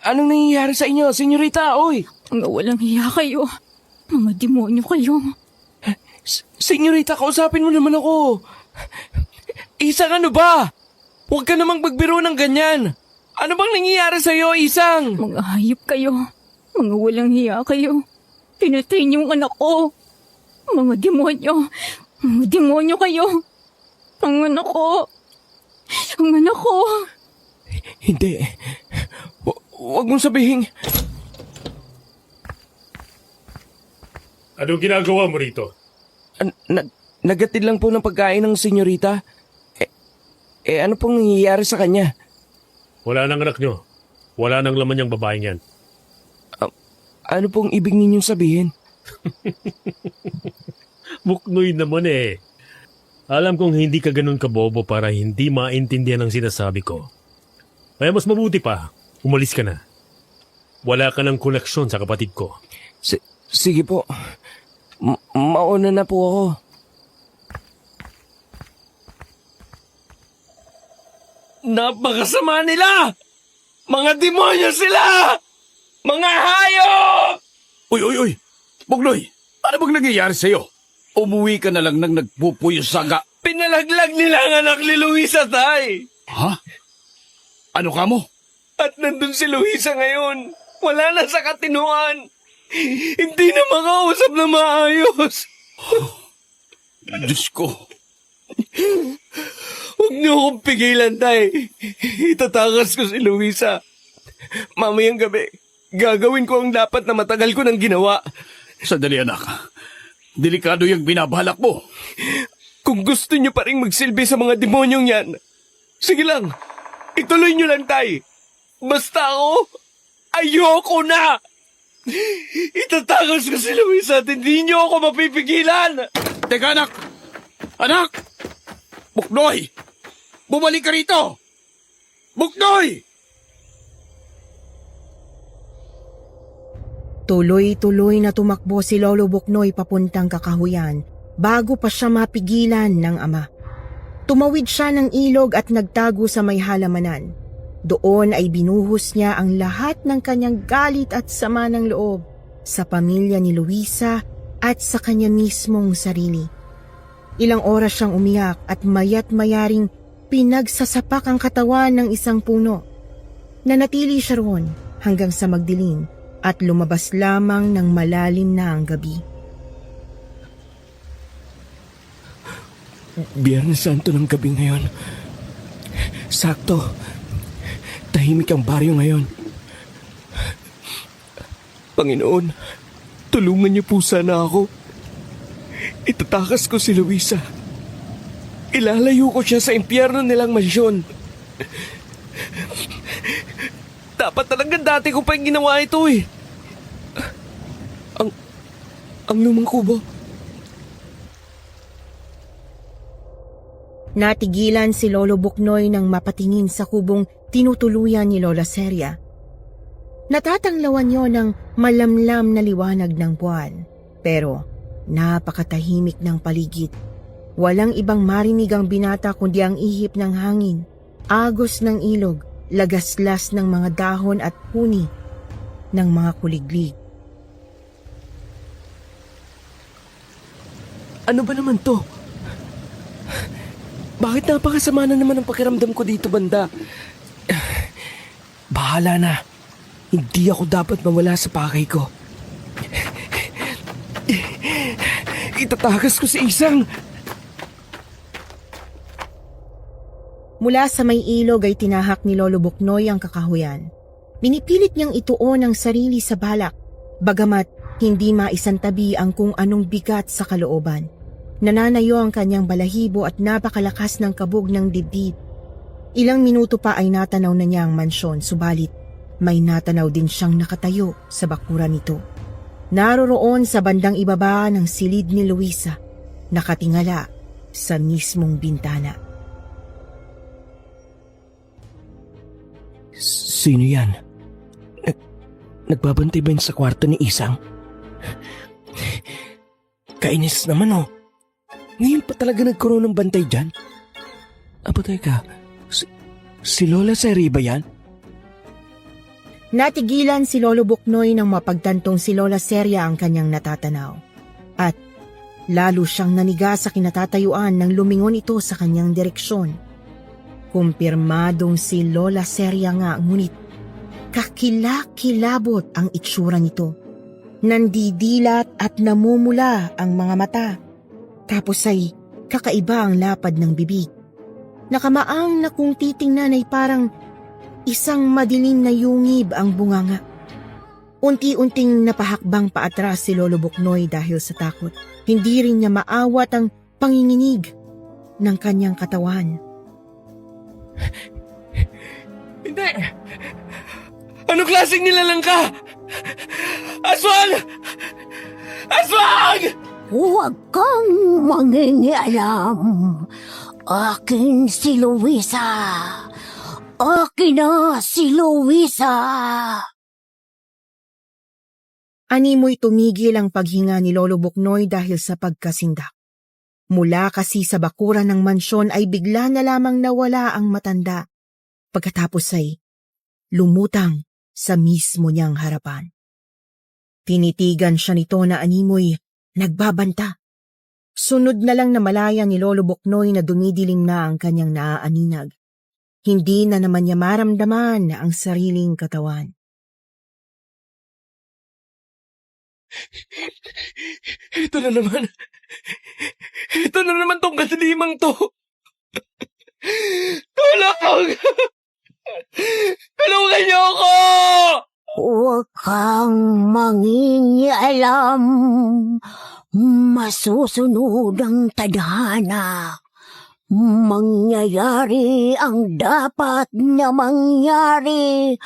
anong nangyayari sa inyo? Senyorita, oy! Mga walang hiya kayo. Mga demonyo kayo. Senyorita, kausapin mo naman ako. Isang, ano ba? Huwag ka namang magbiro ng ganyan. Ano bang nangyayari sa'yo, Isang? Mga hayop kayo. Mga walang hiya kayo. Pinatay niyo ang anak ko. Mga demonyo. Mga demonyo kayo. Ang anak ko. Ang anak ko. Hindi. Huwag mong sabihin. Anong ginagawa mo rito? Nagatid lang po ng pagkain ng senyorita. Ano pong nangyayari sa kanya? Wala nang anak nyo. Wala nang laman yung babaeng yan. Ano pong ibig ninyong sabihin? Buknoy naman eh. Alam kong hindi ka ganun kabobo para hindi maintindihan ang sinasabi ko. Kaya mas mabuti pa, umalis ka na. Wala ka ng koneksyon sa kapatid ko. Sige po. Mauna na po ako. Napakasama nila! Mga demonyo sila! Mga hayop! Uy! Bugnoy, ano bang nangyayari sa'yo? Umuwi ka na lang nang nagpupuyo saga. Pinalaglag nila ang anak ni Luisa, tay! Ha? Ano ka mo? At nandun si Luisa ngayon. Wala na sa katinuan. Hindi na makausap na maayos. Diyos ko. Huwag niyo akong pigilan, tay. Itatakas ko si Luisa. Mamayang gabi, gagawin ko ang dapat na matagal ko nang ginawa. Sandali anak. Delikado yung binabalak mo. Kung gusto niyo pa rin magsilbi sa mga demonyong yan, sige lang, ituloy niyo lang, tay. Basta ako, ayoko na. Itatakas ko si Luisa at hindi niyo ako mapipigilan. Teka anak! Anak! Buknoy! Bumalik ka rito! Buknoy! Tuloy-tuloy na tumakbo si Lolo Buknoy papuntang kakahuyan bago pa siya mapigilan ng ama. Tumawid siya ng ilog at nagtago sa may halamanan. Doon ay binuhos niya ang lahat ng kanyang galit at sama ng loob sa pamilya ni Luisa at sa kanya mismong sarili. Ilang oras siyang umiyak at mayat mayaring pinagsasapak ang katawan ng isang puno. Nanatili siya roon hanggang sa magdilim at lumabas lamang ng malalim na ang gabi. Biyernes Santo ng gabi ngayon. Sakto. Tahimik ang baryo ngayon. Panginoon, tulungan niyo po sana ako. Itatakas ko si Luisa. Ilalayo ko siya sa impyerno nilang mansyon. Dapat talaga dati ko pa yung ginawa ito eh. Ang lumang kubo. Natigilan si Lolo Buknoy nang mapatingin sa kubong tinutuluyan ni Lola Seria. Natatanglawan niyo ng malamlam na liwanag ng buwan, pero napakatahimik ng paligid. Walang ibang marinig ang binata kundi ang ihip ng hangin, agos ng ilog, lagaslas ng mga dahon at huni ng mga kuliglig. Ano ba naman to? Bakit napakasama na naman ang pakiramdam ko dito, banda? Bahala na. Hindi ako dapat mawala sa pakay ko. Itatakas ko si Isang. Mula sa may ilog ay tinahak ni Lolo Buknoy ang kakahuyan. Pinipilit niyang ituon ang sarili sa balak, bagamat hindi maisantabi ang kung anong bigat sa kalooban. Nananayo ang kanyang balahibo at napakalakas ng kabog ng dibdib. Ilang minuto pa ay natanaw na niya ang mansyon, subalit may natanaw din siyang nakatayo sa bakuran nito. Naroroon sa bandang ibaba ng silid ni Luisa, nakatingala sa mismong bintana. Sino yan? Nagbabantay ba yun sa kwarto ni Isang? Kainis naman oh. Ngayon pa talaga nagkaroon ng bantay dyan? Aba teka, si Lola Seri ba yan? Natigilan si Lolo Buknoy nang mapagtantong si Lola Seria ang kanyang natatanaw. At lalo siyang naniga sa kinatatayuan nang lumingon ito sa kanyang direksyon. Kumpirmadong si Lola Seria nga, ngunit kakilakilabot ang itsura nito. Nandidilat at namumula ang mga mata. Tapos ay kakaiba ang lapad ng bibig. Nakamaang na kung titingnan ay parang isang madilim na yungib ang bunganga. Unti-unting napahakbang paatras si Lolo Buknoy dahil sa takot. Hindi rin niya maawat ang panginginig ng kanyang katawan. Hindi! Anong klaseng nilalang ka? Aswang! Aswang! Huwag kang mangingialam. Akin si Luisa. Akin na si Luisa. Animoy tumigil ang paghinga ni Lolo Buknoy dahil sa pagkasindak. Mula kasi sa bakuran ng mansyon ay bigla na lamang nawala ang matanda. Pagkatapos ay lumutang sa mismo niyang harapan. Tinitigan siya nito na animoy nagbabanta. Sunod na lang na malaya ni Lolo Buknoy na dumidilim na ang kanyang naaaninag. Hindi na naman niya maramdaman ang sariling katawan. Ito na naman. Ito na naman tong kadilimang to. Tulong! Tulungan niyo ako! Huwag kang mangingialam. Masusunod ang tadhana. Mangyayari ang dapat na mangyari.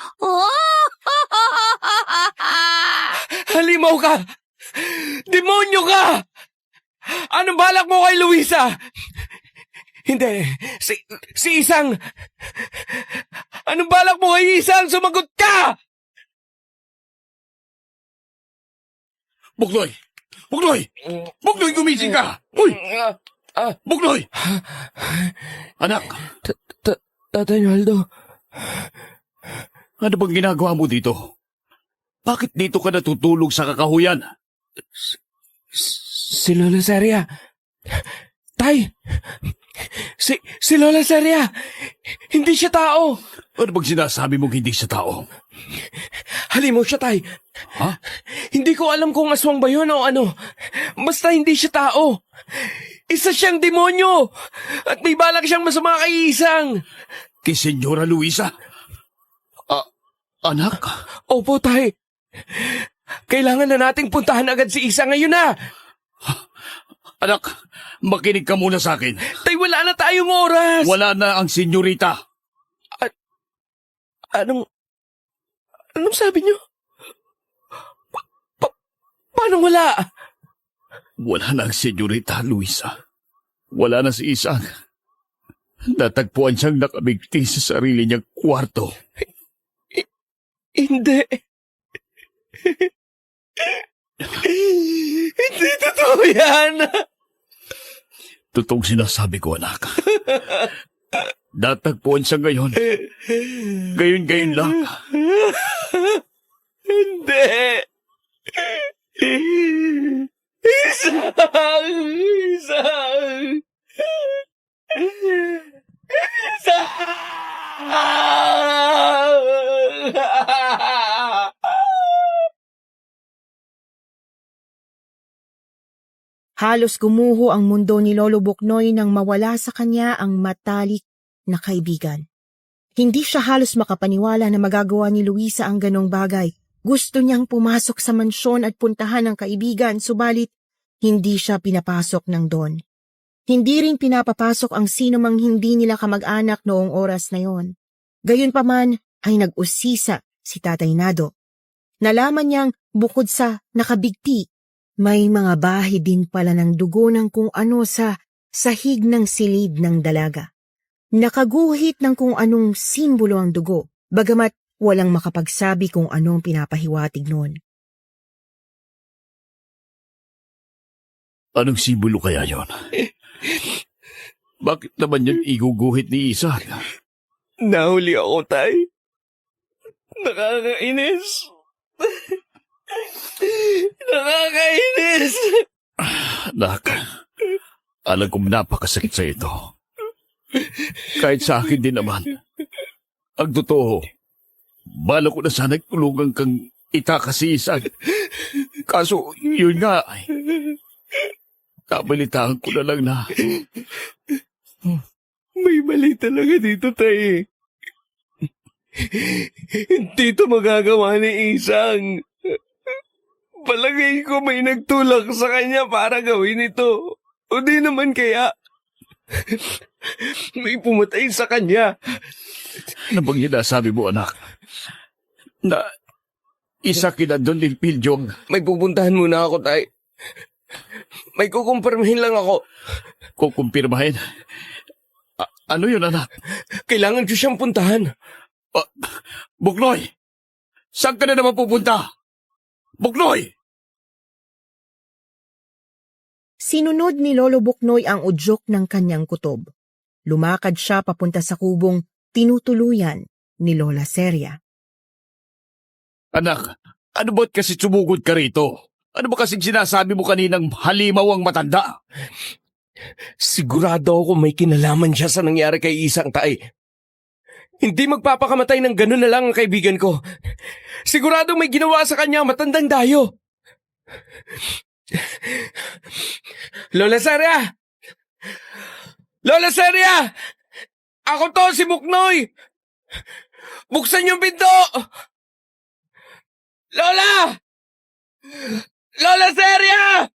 Halimaw ka! Demonyo ka! Anong balak mo kay Luisa? Hindi, si Isang! Anong balak mo kay Isang? Sumagot ka! Buknoy! Buknoy! Buknoy, gumising ka! Uy! Buknoy! Anak, Tatay Naldo, ano bang ginagawa mo dito? Bakit dito ka natutulog sa kakahuyan? si Lola Saria. Tay! Si Lola Seria, hindi siya tao. Ano bang sinasabi mong hindi siya tao? Halimaw siya, tay. Ha? Hindi ko alam kung aswang ba yun o ano. Basta hindi siya tao. Isa siyang demonyo. At may balak siyang masama kay Isang. Kay Senyora Luisa? Anak? Opo, tay. Kailangan na nating puntahan agad si Isang ngayon na. Anak, makinig ka muna sa akin. Tay, wala na tayong oras. Wala na ang senyorita. Anong sabi niyo? Paano wala? Wala na ang senyorita, Luisa. Wala na si Isang. Natagpuan siyang nakabigti sa sarili niyang kwarto. Hindi. Hindi totoo yan. Totoong sinasabi ko, anak. Natagpuan siya ngayon. Gayon-gayon lang. Hindi. Isang. Halos gumuho ang mundo ni Lolo Buknoy nang mawala sa kanya ang matalik na kaibigan. Hindi siya halos makapaniwala na magagawa ni Luisa ang ganong bagay. Gusto niyang pumasok sa mansyon at puntahan ang kaibigan, subalit hindi siya pinapasok ng Don. Hindi rin pinapapasok ang sino mang hindi nila kamag-anak noong oras na yon. Gayunpaman ay nag-usisa si Tatay Nado. Nalaman niyang bukod sa nakabigti, may mga bahi din pala ng dugo ng kung ano sa sahig ng silid ng dalaga. Nakaguhit ng kung anong simbolo ang dugo, bagamat walang makapagsabi kung anong pinapahiwatig noon. Anong simbolo kaya yon? Bakit naman yun iguguhit ni Isang? Nahuli ako, tay. Nakakainis. Nakakainis. Anak, alam kong napakasakit sa ito. Kahit sa akin din naman. Ang totoo, bala ko na sana tulungan kang itakas si Isang. Kaso, yun nga. Kabalitaan ko na lang na. May mali talaga dito, tay. Hindi ito magagawa ni Isang. Palagay ko may nagtulak sa kanya para gawin ito. O di naman kaya may pumatay sa kanya. Ano bang sinasabi mo, anak? Na isa kina Don Ilpilyong. May pupuntahan muna ako, tay. May kukumpirmahin lang ako. Kukumpirmahin? Ano yun, anak? Kailangan ko siyang puntahan. Buknoy! Saan ka na naman pupunta? Buknoy! Sinunod ni Lolo Buknoy ang udyok ng kanyang kutob. Lumakad siya papunta sa kubong tinutuluyan ni Lola Seria. Anak, ano ba't kasi sumugod ka rito? Ano ba kasing sinasabi mo kaninang halimaw ang matanda? Sigurado ako may kinalaman siya sa nangyari kay Isang, tay. Hindi magpapakamatay ng gano'n na lang ang kaibigan ko. Sigurado may ginawa sa kanya matandang dayo. Lola Seria! Lola Seria! Ako to, si Buknoy! Buksan yung pinto! Lola! Lola Seria!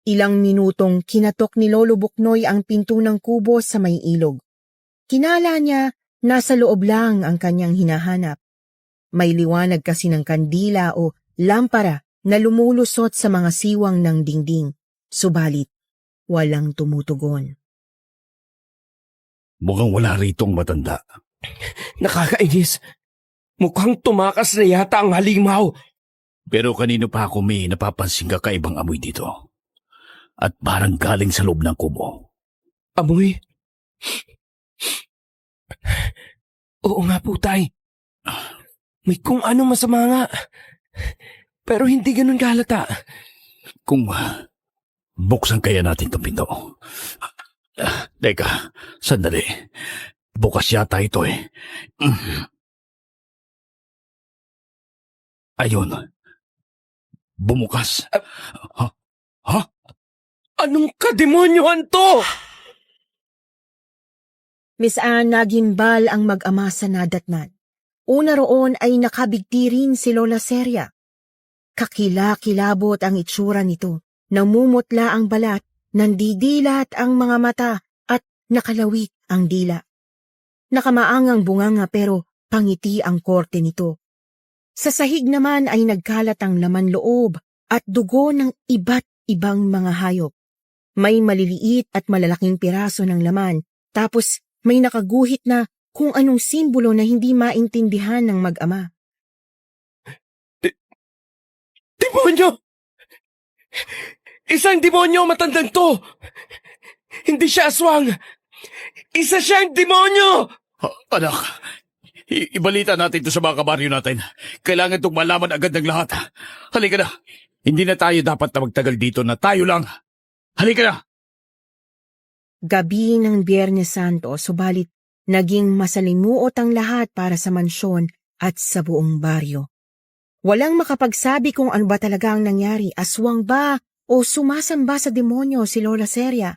Ilang minutong kinatok ni Lolo Buknoy ang pinto ng kubo sa may ilog. Kinala niya nasa loob lang ang kanyang hinahanap. May liwanag kasi ng kandila o lampara na lumulusot sa mga siwang ng dingding, subalit walang tumutugon. Mukhang wala ritong matanda. Nakakainis. Mukhang tumakas na yata ang halimaw. Pero kanino pa ako may napapansin kakaibang amoy dito. At parang galing sa loob ng kubo. Amoy? Oo nga po, tay. May kung ano masama nga. Pero hindi ganun kalata. Kung Buksan kaya natin itong pinto. Teka, sandali. Bukas yata ito eh. Ayun. Bumukas. Ha? Anong kademonyohan to? Miss Anne, nagimbal ang mag-ama sa nadatnan. Una roon ay nakabigti rin si Lola Seria. Kakila-kilabot ang itsura nito. Namumutla ang balat, nandidilat ang mga mata at nakalawik ang dila. Nakamaangang bunganga pero pangiti ang korte nito. Sa sahig naman ay nagkalat ang laman loob at dugo ng iba't ibang mga hayop. May maliliit at malalaking piraso ng laman, tapos may nakaguhit na kung anong simbolo na hindi maintindihan ng mag-ama. Demonyo! Isang demonyo matandang to! Hindi siya aswang! Isa siyang demonyo! Anak, ibalita natin ito sa mga kabaryo natin. Kailangan itong malaman agad ng lahat. Halika na. Hindi na tayo dapat na magtagal dito na tayo lang. Halika na. Gabi ng Biyernes Santo, subalit naging masalimuot ang lahat para sa mansyon at sa buong baryo. Walang makapagsabi kung ano ba talaga ang nangyari, aswang ba o sumasamba sa demonyo si Lola Seria,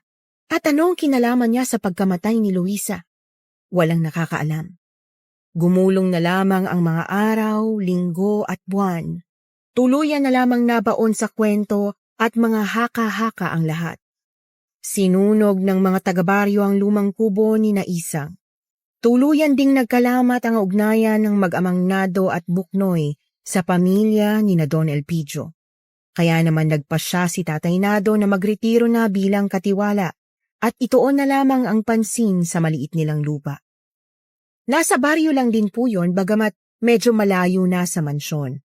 at anong kinalaman niya sa pagkamatay ni Luisa. Walang nakakaalam. Gumulong na lamang ang mga araw, linggo at buwan. Tuluyan na lamang nabaon sa kwento at mga haka-haka ang lahat. Sinunog ng mga taga-baryo ang lumang kubo ni Naisang. Tuluyan ding nagkalamat ang ugnayan ng mag-amang Nado at Buknoy sa pamilya ni na Don Elpidio. Kaya naman nagpasya si Tatay Nado na magretiro na bilang katiwala at ituon na lamang ang pansin sa maliit nilang lupa. Nasa baryo lang din po yun bagamat medyo malayo na sa mansyon.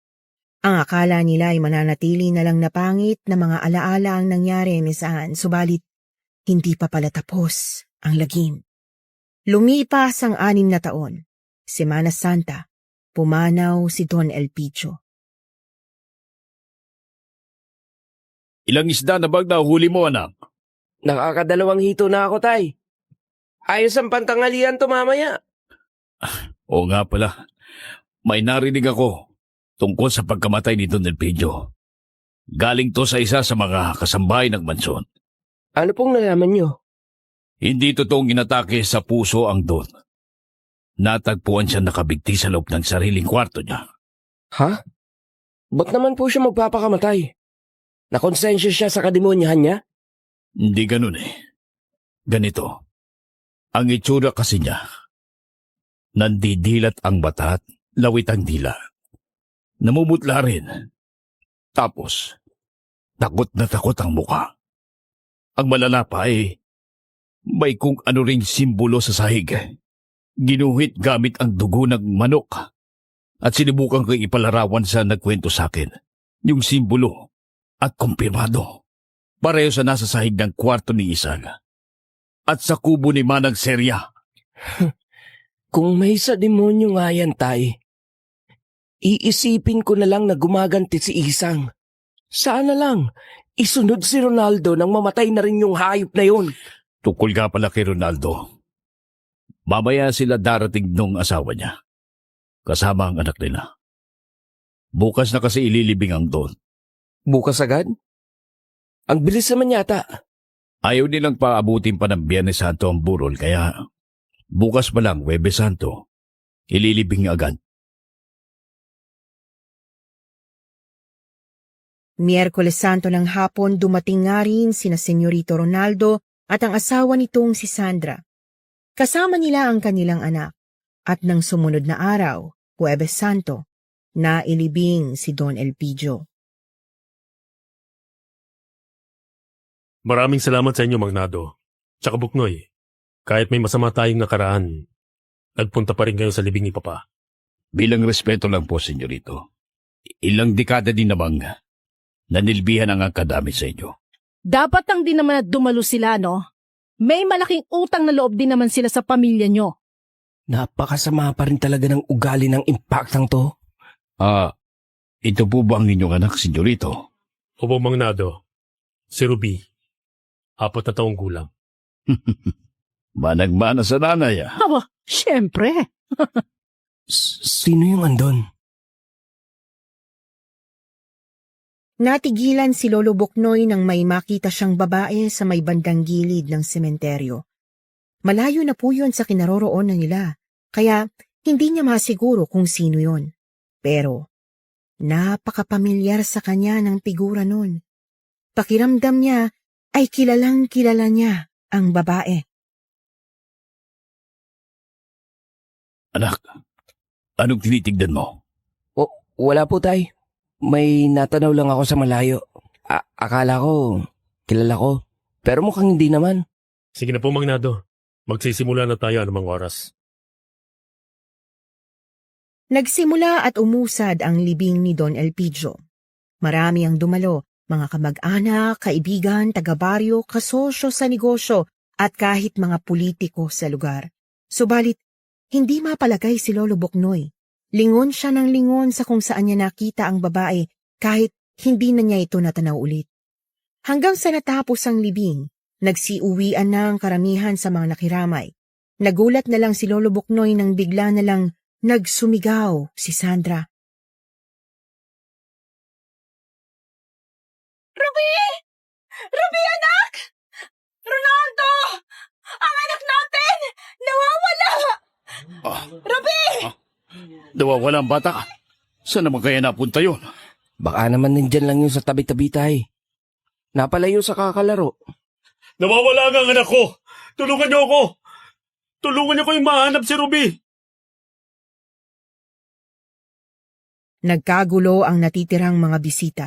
Ang akala nila ay mananatili na lang na pangit na mga alaala ang nangyari minsan, subalit hindi pa pala tapos ang lagim. Lumipas ang 6 na taon. Semana Santa, pumanaw si Don Elpidio. Ilang isda na bang nahuli mo, anak? Nakakadalawang hito na ako, tay. Ayos ang pantangalian to mamaya. Oo nga pala. May narinig ako tungkol sa pagkamatay ni Don Elpidio. Galing to sa isa sa mga kasambahay ng mansyon. Ano pong nalaman nyo? Hindi totoong inatake sa puso ang Don. Natagpuan siya nakabigti sa loob ng sariling kwarto niya. Ha? Ba't naman po siya magpapakamatay? Nakonsensya siya sa kademonyahan niya? Hindi ganun eh. Ganito. Ang itsura kasi niya. Nandidilat ang bata at lawit ang dila. Namumutla rin. Tapos, takot na takot ang mukha. Ang malala pa ay may kung ano ring simbolo sa sahig. Ginuhit gamit ang dugo ng manok. At sinubukan kong ipalarawan sa nagkwento sa akin. Yung simbolo at kumpirmado. Pareho sa nasa sahig ng kwarto ni Isang. At sa kubo ni Manang Seria. Kung may sa demonyo nga yan, tay, iisipin ko na lang na gumaganti si Isang. Sana lang, isunod si Ronaldo nang mamatay na rin yung hayop na yun. Tukol nga pala kay Ronaldo. Mamaya sila darating nung asawa niya. Kasama ang anak nila. Bukas na kasi ililibing ang Don. Bukas agad? Ang bilis naman yata. Ayaw nilang paabutin pa ng Biyernes Santo ang burol kaya bukas pa lang, Huwebes Santo, ililibing agad. Miyerkules Santo ng hapon dumating nga rin sina Senyorito Ronaldo at ang asawa nitong si Sandra. Kasama nila ang kanilang anak at nang sumunod na araw, Huwebes Santo, nailibing si Don Elpidio. Maraming salamat sa inyo, Magnado. Tsaka Buknoy, kahit may masama tayong nakaraan, nagpunta pa rin kayo sa libing ni Papa. Bilang respeto lang po, senyorito. Ilang dekada din namang nanilbihan ang akadami sa inyo. Dapat lang din naman na dumalo sila, no? May malaking utang na loob din naman sila sa pamilya nyo. Napakasama pa rin talaga ng ugali ng impactang to. Ito po ba ang inyong anak, senyorito? Opo, Magnado. Si Ruby. 4 na taong gulang. Managmana sa nanay ah. Aba, syempre. Sino yung andon? Natigilan si Lolo Boknoy nang may makita siyang babae sa may bandang gilid ng sementeryo. Malayo na po yun sa kinaroroonan nila, kaya hindi niya masiguro kung sino yon. Pero napakapamilyar sa kanya ng figura nun. Pakiramdam niya ay kilalang kilala niya ang babae. Anak, anong tinitignan mo? Wala po, tay. May natanaw lang ako sa malayo. Akala ko, kilala ko. Pero mukhang hindi naman. Sige na po, Magnado. Magsisimula na tayo anumang oras. Nagsimula at umusad ang libing ni Don Elpidio. Marami ang dumalo, mga kamag-anak, kaibigan, taga-baryo, kasosyo sa negosyo at kahit mga politiko sa lugar. Subalit, hindi mapalagay si Lolo Boknoy. Lingon siya ng lingon sa kung saan niya nakita ang babae kahit hindi na niya ito natanaw ulit. Hanggang sa natapos ang libing, nagsiuwian na ang karamihan sa mga nakiramay. Nagulat na lang si Lolo Boknoy nang bigla na lang nagsumigaw si Sandra. Ruby! Ruby, anak! Ronaldo! Ang anak natin! Nawawala! Ruby! Nawawala ang bata. Saan naman kaya napunta yun? Baka naman nandyan lang yung sa tabi-tabi, tay. Napalayo sa kakalaro. Nawawala nga ang anak ko! Tulungan niyo ako! Tulungan niyo ko yung mahanap si Ruby! Nagkagulo ang natitirang mga bisita.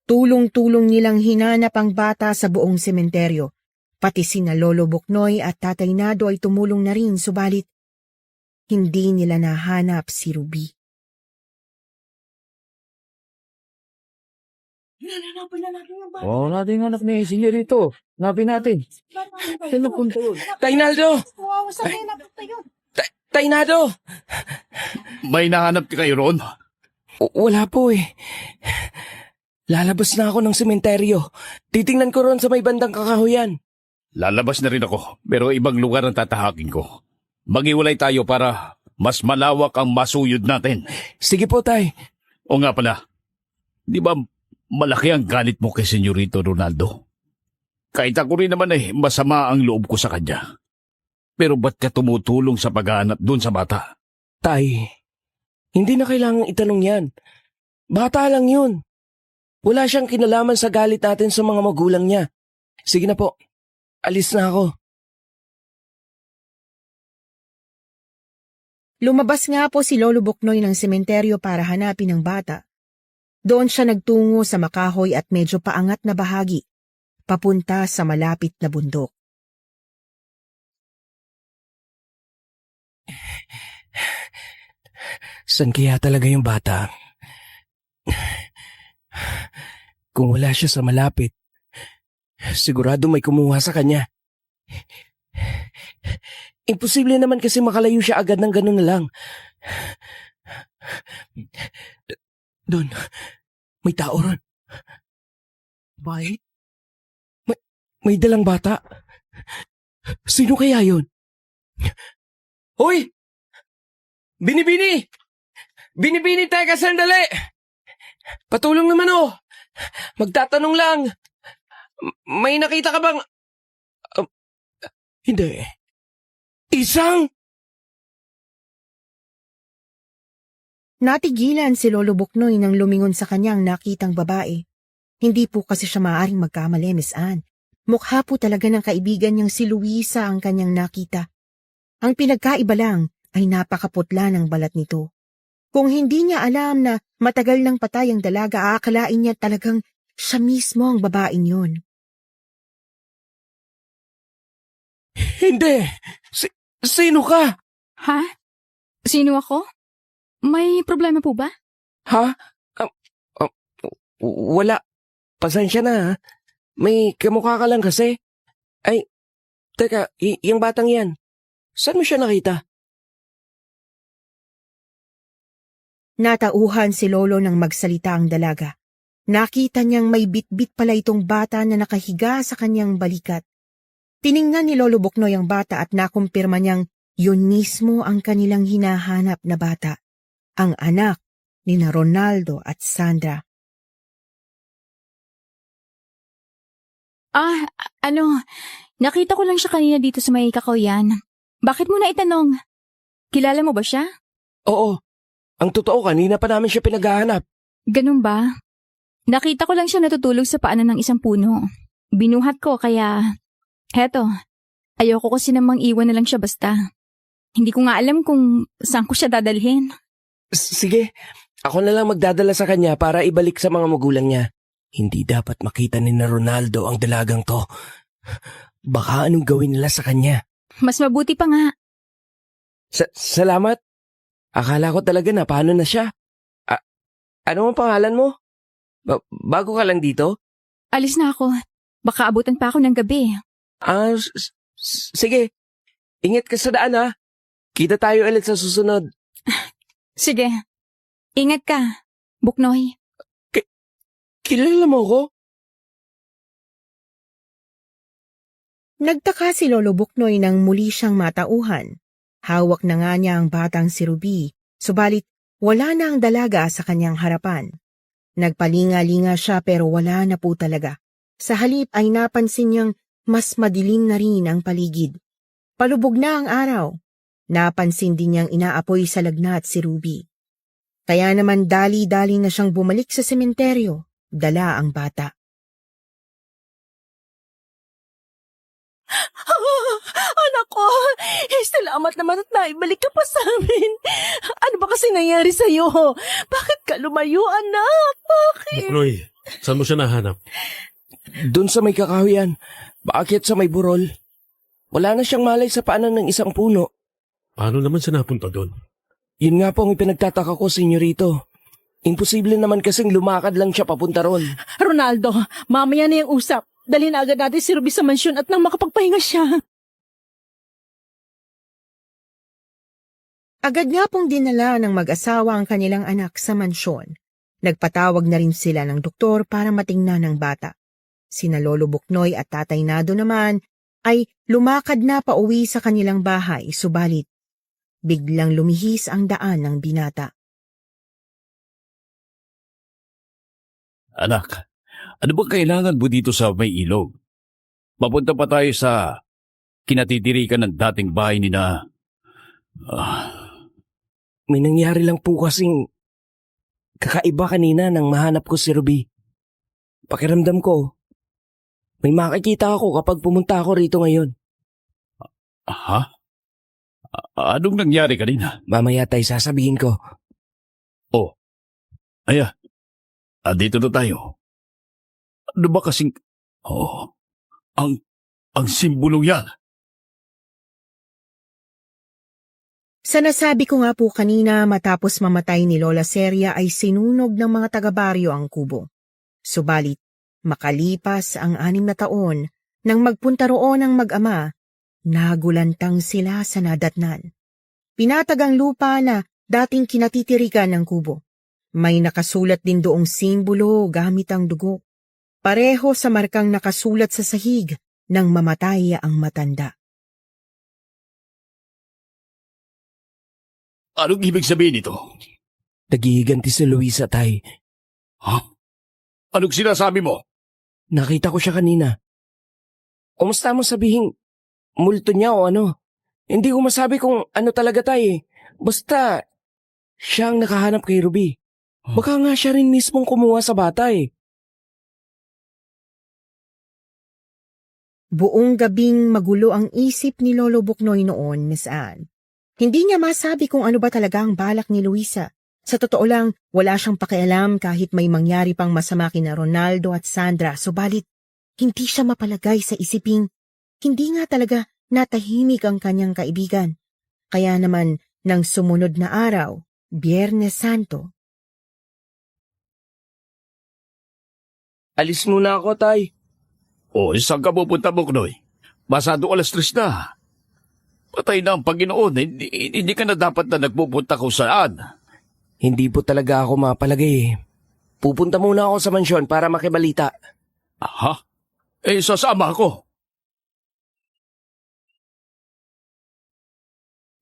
Tulong-tulong nilang hinanap ang bata sa buong sementeryo. Pati sina Lolo Boknoy at Tatay Nado ay tumulong na rin, subalit hindi nila nahanap si Ruby. Oo, natin anak ni Senyorito. Napin natin. Sino punta yun? Tainaldo! Tainado! May nahanap ka kayo roon? Wala po eh. Lalabas na ako ng sementeryo. Titingnan ko ron sa may bandang kakahuyan. Lalabas na rin ako, pero ibang lugar ang tatahakin ko. Maghiwalay tayo para mas malawak ang masuyod natin. Sige po, tay. O nga pala, di ba malaki ang galit mo kay Senyorito Ronaldo? Kahit ako rin naman masama ang loob ko sa kanya. Pero ba't ka tumutulong sa paghahanap dun sa bata? Tay, hindi na kailangang itanong yan. Bata lang yun. Wala siyang kinalaman sa galit natin sa mga magulang niya. Sige na po, alis na ako. Lumabas nga po si Lolo Boknoy ng sementeryo para hanapin ang bata. Doon siya nagtungo sa makahoy at medyo paangat na bahagi, papunta sa malapit na bundok. San kaya talaga yung bata? Kung wala siya sa malapit, sigurado may kumuha sa kanya. Imposible naman kasi makalayo siya agad ng gano'n na lang. Doon, may tao ron. May dalang bata. Sino kaya yun? Hoy! Binibini! Binibini, teka sandali! Patulong naman oh! Magtatanong lang! May nakita ka bang... Hindi. Isang... Natigilan si Lolo Boknoy nang lumingon sa kanyang nakitang babae. Hindi po kasi siya maaaring magkamali, Miss Anne. Mukha po talaga ng kaibigan niyang si Luisa ang kanyang nakita. Ang pinagkaiba lang ay napakaputla ng balat nito. Kung hindi niya alam na matagal nang patay ang dalaga, aakalain niya talagang siya mismo ang babaeng yun. Hindi! Sino ka? Ha? Sino ako? May problema po ba? Ha? Wala. Pasensya na ha. May kamukha ka lang kasi. Ay, teka, yung batang yan. Saan mo siya nakita? Natauhan si Lolo nang magsalita ang dalaga. Nakita niyang may bitbit pala itong bata na nakahiga sa kanyang balikat. Tiningnan ni Lolo Buknoy ang bata at nakumpirma niyang yun mismo ang kanilang hinahanap na bata, ang anak ni na Ronaldo at Sandra. Nakita ko lang siya kanina dito sa may Kakahuyan. Bakit mo na itanong? Kilala mo ba siya? Oo. Ang totoo, kanina pa namin siya pinaghahanap. Ganun ba? Nakita ko lang siya natutulog sa paanan ng isang puno. Binuhat ko kaya, heto, ayoko kasi namang iwan na lang siya basta. Hindi ko nga alam kung saan ko siya dadalhin. Sige, ako na lang magdadala sa kanya para ibalik sa mga magulang niya. Hindi dapat makita ni na Ronaldo ang dalagang to. Baka anong gawin nila sa kanya. Mas mabuti pa nga. Salamat. Akala ko talaga na paano na siya. Ano ang pangalan mo? Bago ka lang dito? Alis na ako. Baka abutan pa ako ng gabi. Sige. Ingat ka sa daan, ha. Kita tayo ulit sa susunod. Sige. Ingat ka, Buknoy. Kilala mo ko? Nagtaka si Lolo Buknoy nang muli siyang matauhan. Hawak na nga niya ang batang si Ruby, subalit wala na ang dalaga sa kanyang harapan. Nagpalinga-linga siya pero wala na po talaga. Sa halip ay napansin niyang mas madilim na rin ang paligid. Palubog na ang araw. Napansin din niyang inaapoy sa lagnat si Ruby. Kaya naman dali-dali na siyang bumalik sa sementeryo, dala ang bata. Anak ko, salamat naman at naibalik ka pa sa amin. Ano ba kasi nangyari sa'yo? Bakit ka lumayo, anak? Bakit? Buknoy, saan mo siya nahanap? Doon sa may Kakahuyan. Bakit sa may burol? Wala na siyang malay sa paanan ng isang puno. Paano naman siya napunta doon? Yun nga po ang ipinagtataka ko, senyorito. Imposible naman kasing lumakad lang siya papunta ron. Ronaldo, mamaya na yung usap. Dalhin na agad natin si Ruby sa mansyon at nang makapagpahinga siya. Agad nga pong dinala ng mag-asawa ang kanilang anak sa mansyon. Nagpatawag na rin sila ng doktor para matingnan ang bata. Sina Lolo Buknoy at Tatay Nado naman ay lumakad na pauwi sa kanilang bahay, subalit biglang lumihis ang daan ng binata. Anak, ano ba kailangan mo dito sa may ilog? Mapunta pa tayo sa kinatitirikan ng dating bahay ni na... May nangyari lang po kasing kakaiba kanina nang mahanap ko si Ruby. Pakiramdam ko, may makikita ako kapag pumunta ako rito ngayon. Ha? Anong nangyari kanina? Mamaya tayo sasabihin ko. Oh, aya, dito na tayo. Ano ba kasing... Oh, ang simbolong yan. Sa nasabi ko nga po kanina matapos mamatay ni Lola Seria ay sinunog ng mga taga-baryo ang kubo. Subalit, makalipas ang 6 na taon, nang magpunta roon ang mag-ama, nagulantang sila sa nadatnan. Pinatag ang lupa na dating kinatitirikan ng kubo. May nakasulat din doong simbolo gamit ang dugo. Pareho sa markang nakasulat sa sahig nang mamatay ang matanda. Anong ibig sabihin nito? Naghihiganti si Luisa, tay. Ha? Anong sinasabi mo? Nakita ko siya kanina. Kumusta mo sabihin, multo niya o ano? Hindi ko masabi kung ano talaga, tay. Basta, siya ang nakahanap kay Ruby. Baka nga siya rin mismong kumuha sa bata eh. Buong gabing magulo ang isip ni Lolo Buknoy noon, Miss Anne. Hindi niya masabi kung ano ba talaga ang balak ni Luisa. Sa totoo lang, wala siyang pakialam kahit may mangyari pang masama kina Ronaldo at Sandra, subalit hindi siya mapalagay sa isiping hindi nga talaga natahimik ang kanyang kaibigan. Kaya naman, nang sumunod na araw, Biyernes Santo, Alis muna ako, tay. O, saan ka pupunta, Buknoy? Masado 3:00 na. Patay na ang Panginoon. Hindi ka na dapat na nagpupunta kung saan. Hindi po talaga ako mapalagay eh. Pupunta muna ako sa mansyon para makibalita. Aha? Sasama ako.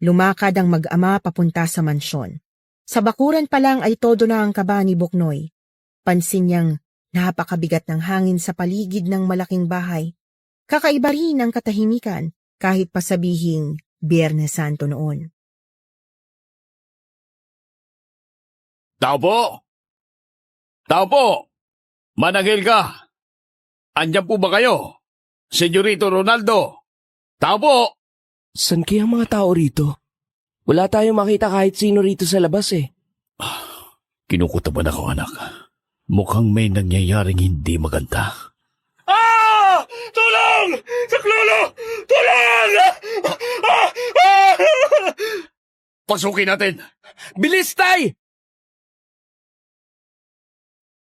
Lumakad ang mag-ama papunta sa mansyon. Sa bakuran pa lang ay todo na ang kaba ni Buknoy. Pansin niyang napakabigat ng hangin sa paligid ng malaking bahay. Kakaiba rin ang katahimikan kahit pa sabihing Biyernes Santo noon. Tao po! Tao po! Managil ka! Andyan po ba kayo? Senyorito Ronaldo! Tao po! San kaya ang mga tao rito? Wala tayong makita kahit sino rito sa labas eh. Kinukutaban ako, anak. Mukhang may nangyayaring hindi maganda. Tulong! Saklolo! Tulong! Pasukin natin! Bilis, Tay!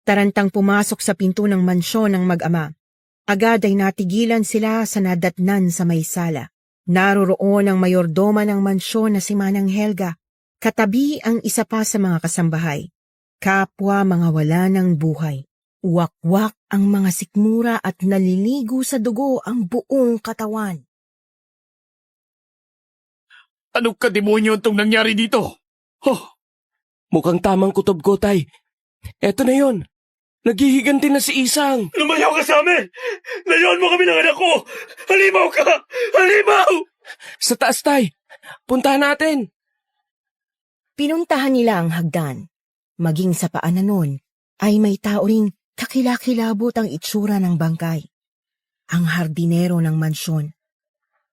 Tarantang pumasok sa pinto ng mansyon ng mag-ama. Agad ay natigilan sila sa nadatnan sa may sala. Naroroon ang mayordoma ng mansyon na si Manang Helga. Katabi ang isa pa sa mga kasambahay. Kapwa mga wala ng buhay. Wakwak ang mga sikmura at naliligo sa dugo ang buong katawan. Anong kademonyo itong nangyari dito? Mukhang tamang kutob ko, Tay. Eto na yon. Naghihiganti na si Isang. Lumayaw ka sa amin! Layuan mo kami ng anak ko! Halimaw ka! Halimaw! Sa taas, Tay. Puntahan natin. Pinuntahan nila ang hagdan. Maging sa paanan nun ay may tao ring kakilakilabot ang itsura ng bangkay. Ang hardinero ng mansyon.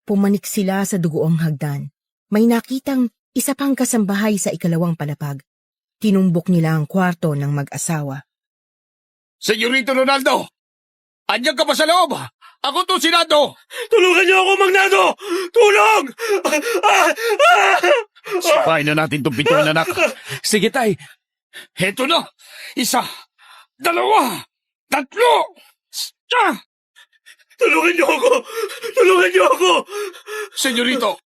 Pumanik sila sa dugoong hagdan. May nakitang isa pang kasambahay sa ikalawang palapag. Tinumbok nila ang kwarto ng mag-asawa. Senyorito Ronaldo! Andiyan ka pa sa loob? Ako to si Nando! Tulungan niyo ako, Magnado! Tulong! Sipain na natin itong pintuan, anak. Sige, Tay. Heto na! Isa! Dalawa! Tatlo! Tulungan niyo ako! Tulungan niyo ako! Senyorito!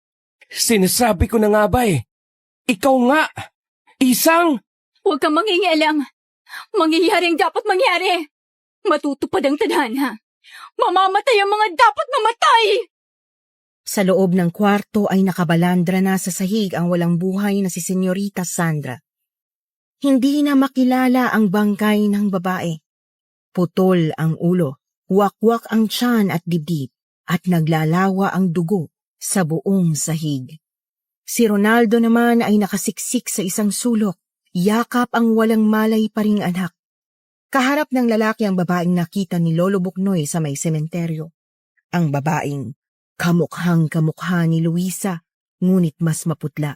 Sinasabi ko na nga ba eh. Ikaw nga. Isang. Huwag kang mangingialam. Mangyayari ang dapat mangyari. Matutupad ang tadhana. Mamamatay ang mga dapat mamatay. Sa loob ng kwarto ay nakabalandra na sa sahig ang walang buhay na si Senyorita Sandra. Hindi na makilala ang bangkay ng babae. Putol ang ulo, wakwak ang tiyan at dibdib, at naglalawa ang dugo sa buong sahig. Si Ronaldo naman ay nakasiksik sa isang sulok, yakap ang walang malay pa ring anak. Kaharap ng lalaki ang babaeng nakita ni Lolo Buknoy sa may sementeryo. Ang babaeng kamukhang-kamukha ni Luisa, ngunit mas maputla.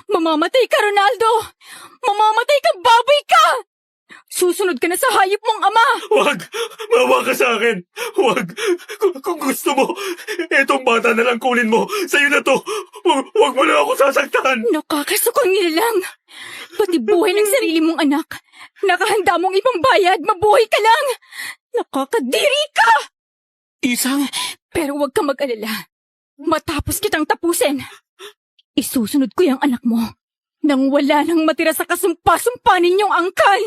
Mamamatay ka, Ronaldo! Mamamatay kang baboy ka! Susunod ka na sa hayop mong ama! Huwag! Mawa ka sa akin! Huwag! Kung gusto mo, etong bata na lang kunin mo. Sa'yo na to! Huwag mo na ako sasaktan! Nakakasukang nilalang! Pati buhay ng sarili mong anak. Nakahanda mong ibang bayad, mabuhay ka lang! Nakakadiri ka! Isang. Pero huwag kang mag-alala. Matapos kitang tapusin, isusunod ko yung anak mo nang wala nang matira sa kasumpa-sumpa ninyong angkan.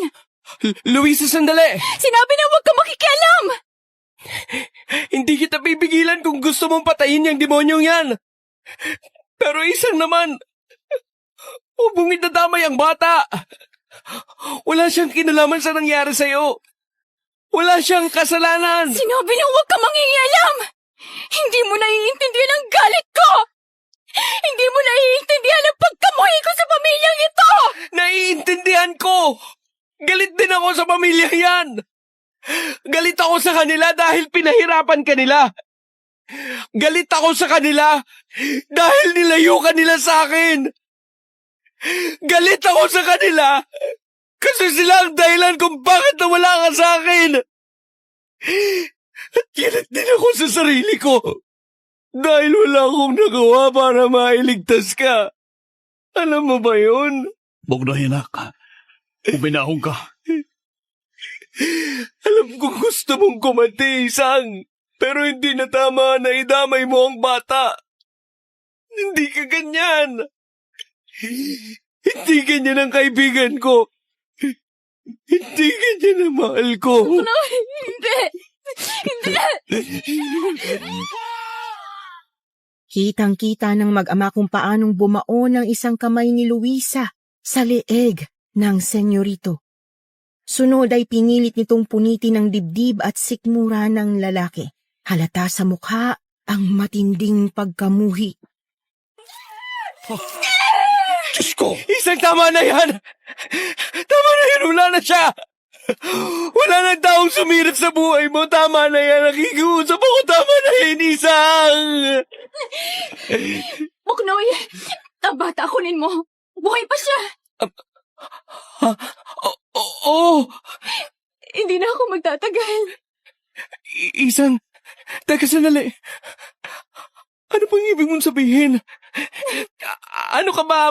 Luisa, sandali! Sinabi na huwag kang makikialam! Hindi kita pipigilan kung gusto mong patayin yung demonyong yan. Pero Isang naman, huwag mong itadamay ang bata. Wala siyang kinalaman sa nangyari sa'yo. Wala siyang kasalanan. Sinabi na huwag kang mangingialam! Hindi mo naiintindihan ang galit ko! Hindi mo naiintindihan ang pagkamuhi ko sa pamilyang ito! Naiintindihan ko. Galit din ako sa pamilya yan. Galit ako sa kanila dahil pinahirapan ka nila. Galit ako sa kanila dahil nilayo ka nila sa akin. Galit ako sa kanila kasi sila ang dahilan kung bakit nawala ka sa akin. At galit din ako sa sarili ko dahil wala akong nagawa para mailigtas ka. Alam mo ba yun? Buknoy, anak. Uminahon ka. Alam kong gusto mong kumati, Isang. Pero hindi na tama na idamay mo ang bata. Hindi ka ganyan. Hindi ganyan ang kaibigan ko. Hindi ka niya na mahal ko. Hindi! Hindi! Kitang-kita ng mag-ama kung paanong bumaon ang isang kamay ni Luisa sa leeg ng senyorito. Sunod ay pinilit nitong punitin ang dibdib at sikmura ng lalaki. Halata sa mukha ang matinding pagkamuhi. Diyos ko! Isang tama na yan! Tama na yan! Wala na siya! Wala na taong sumirap sa buhay mo! Tama na yan! Nakikiusap ako! Tama na yan, Isang! Buknoy! Ang bata kunin mo! Buhay pa siya! Oo! Hindi na ako magtatagal. Isang, teka sandali. Ano pang ibig mong sabihin? Ano ka ba?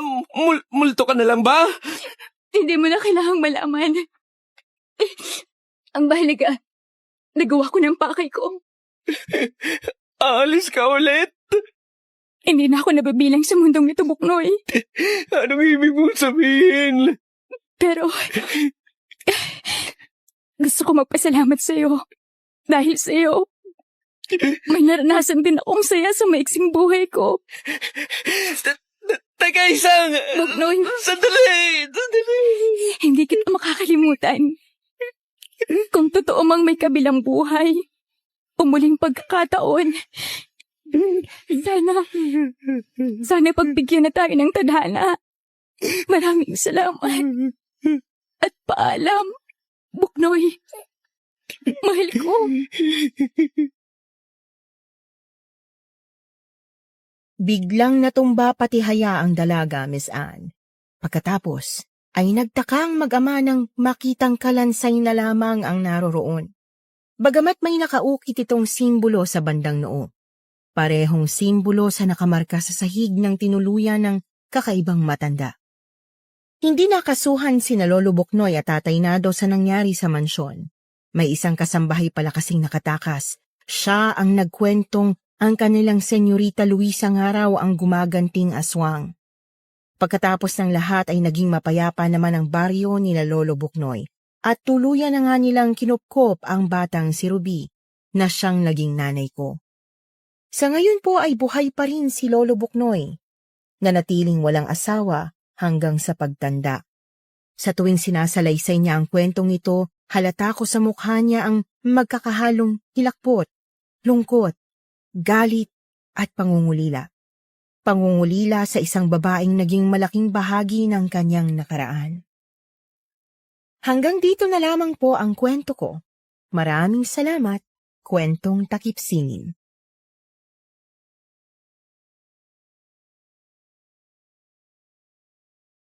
Multo ka na lang ba? Hindi mo na kailangang malaman. Ang bahalaga, nagawa ko ng pakay ko. Aalis ka ulit? Hindi na ako nababilang sa mundong ito, Buknoy. Anong ibig mong sabihin? Pero, gusto ko magpasalamat sa'yo. Dahil sa'yo, may naranasan din akong saya sa maiksing buhay ko. Teka, Isang! Buknoy, Sandali! hindi kita makakalimutan. Kung totoo mang may kabilang buhay, umuling pagkakataon, sana pagbigyan na tayo ng tadhana. Maraming salamat. At paalam, Buknoy. Mahal ko. Biglang natumba pati haya ang dalaga, Miss Anne. Pagkatapos, ay nagtakang mag-ama ng makitang kalansay na lamang ang naroroon. Bagamat may nakaukit itong simbolo sa bandang noo. Parehong simbolo sa nakamarka sa sahig ng tinuluyan ng kakaibang matanda. Hindi nakasuhan sina Lolo Buknoy at Tatay Nado sa nangyari sa mansyon. May isang kasambahay pala kasing nakatakas. Siya ang nagkwentong ang kanilang senyorita Luisa nga raw ang gumaganting aswang. Pagkatapos ng lahat ay naging mapayapa naman ang baryo nila Lolo Buknoy at tuluyan na nga nilang kinupkop ang batang si Ruby na siyang naging nanay ko. Sa ngayon po ay buhay pa rin si Lolo Buknoy, nanatiling walang asawa hanggang sa pagtanda. Sa tuwing sinasalaysay niya ang kwentong ito, halata ko sa mukha niya ang magkakahalong hilakbot, lungkot, galit at pangungulila. Pangungulila sa isang babaeng naging malaking bahagi ng kanyang nakaraan. Hanggang dito na lamang po ang kwento ko. Maraming salamat, Kwentong Takip Sining.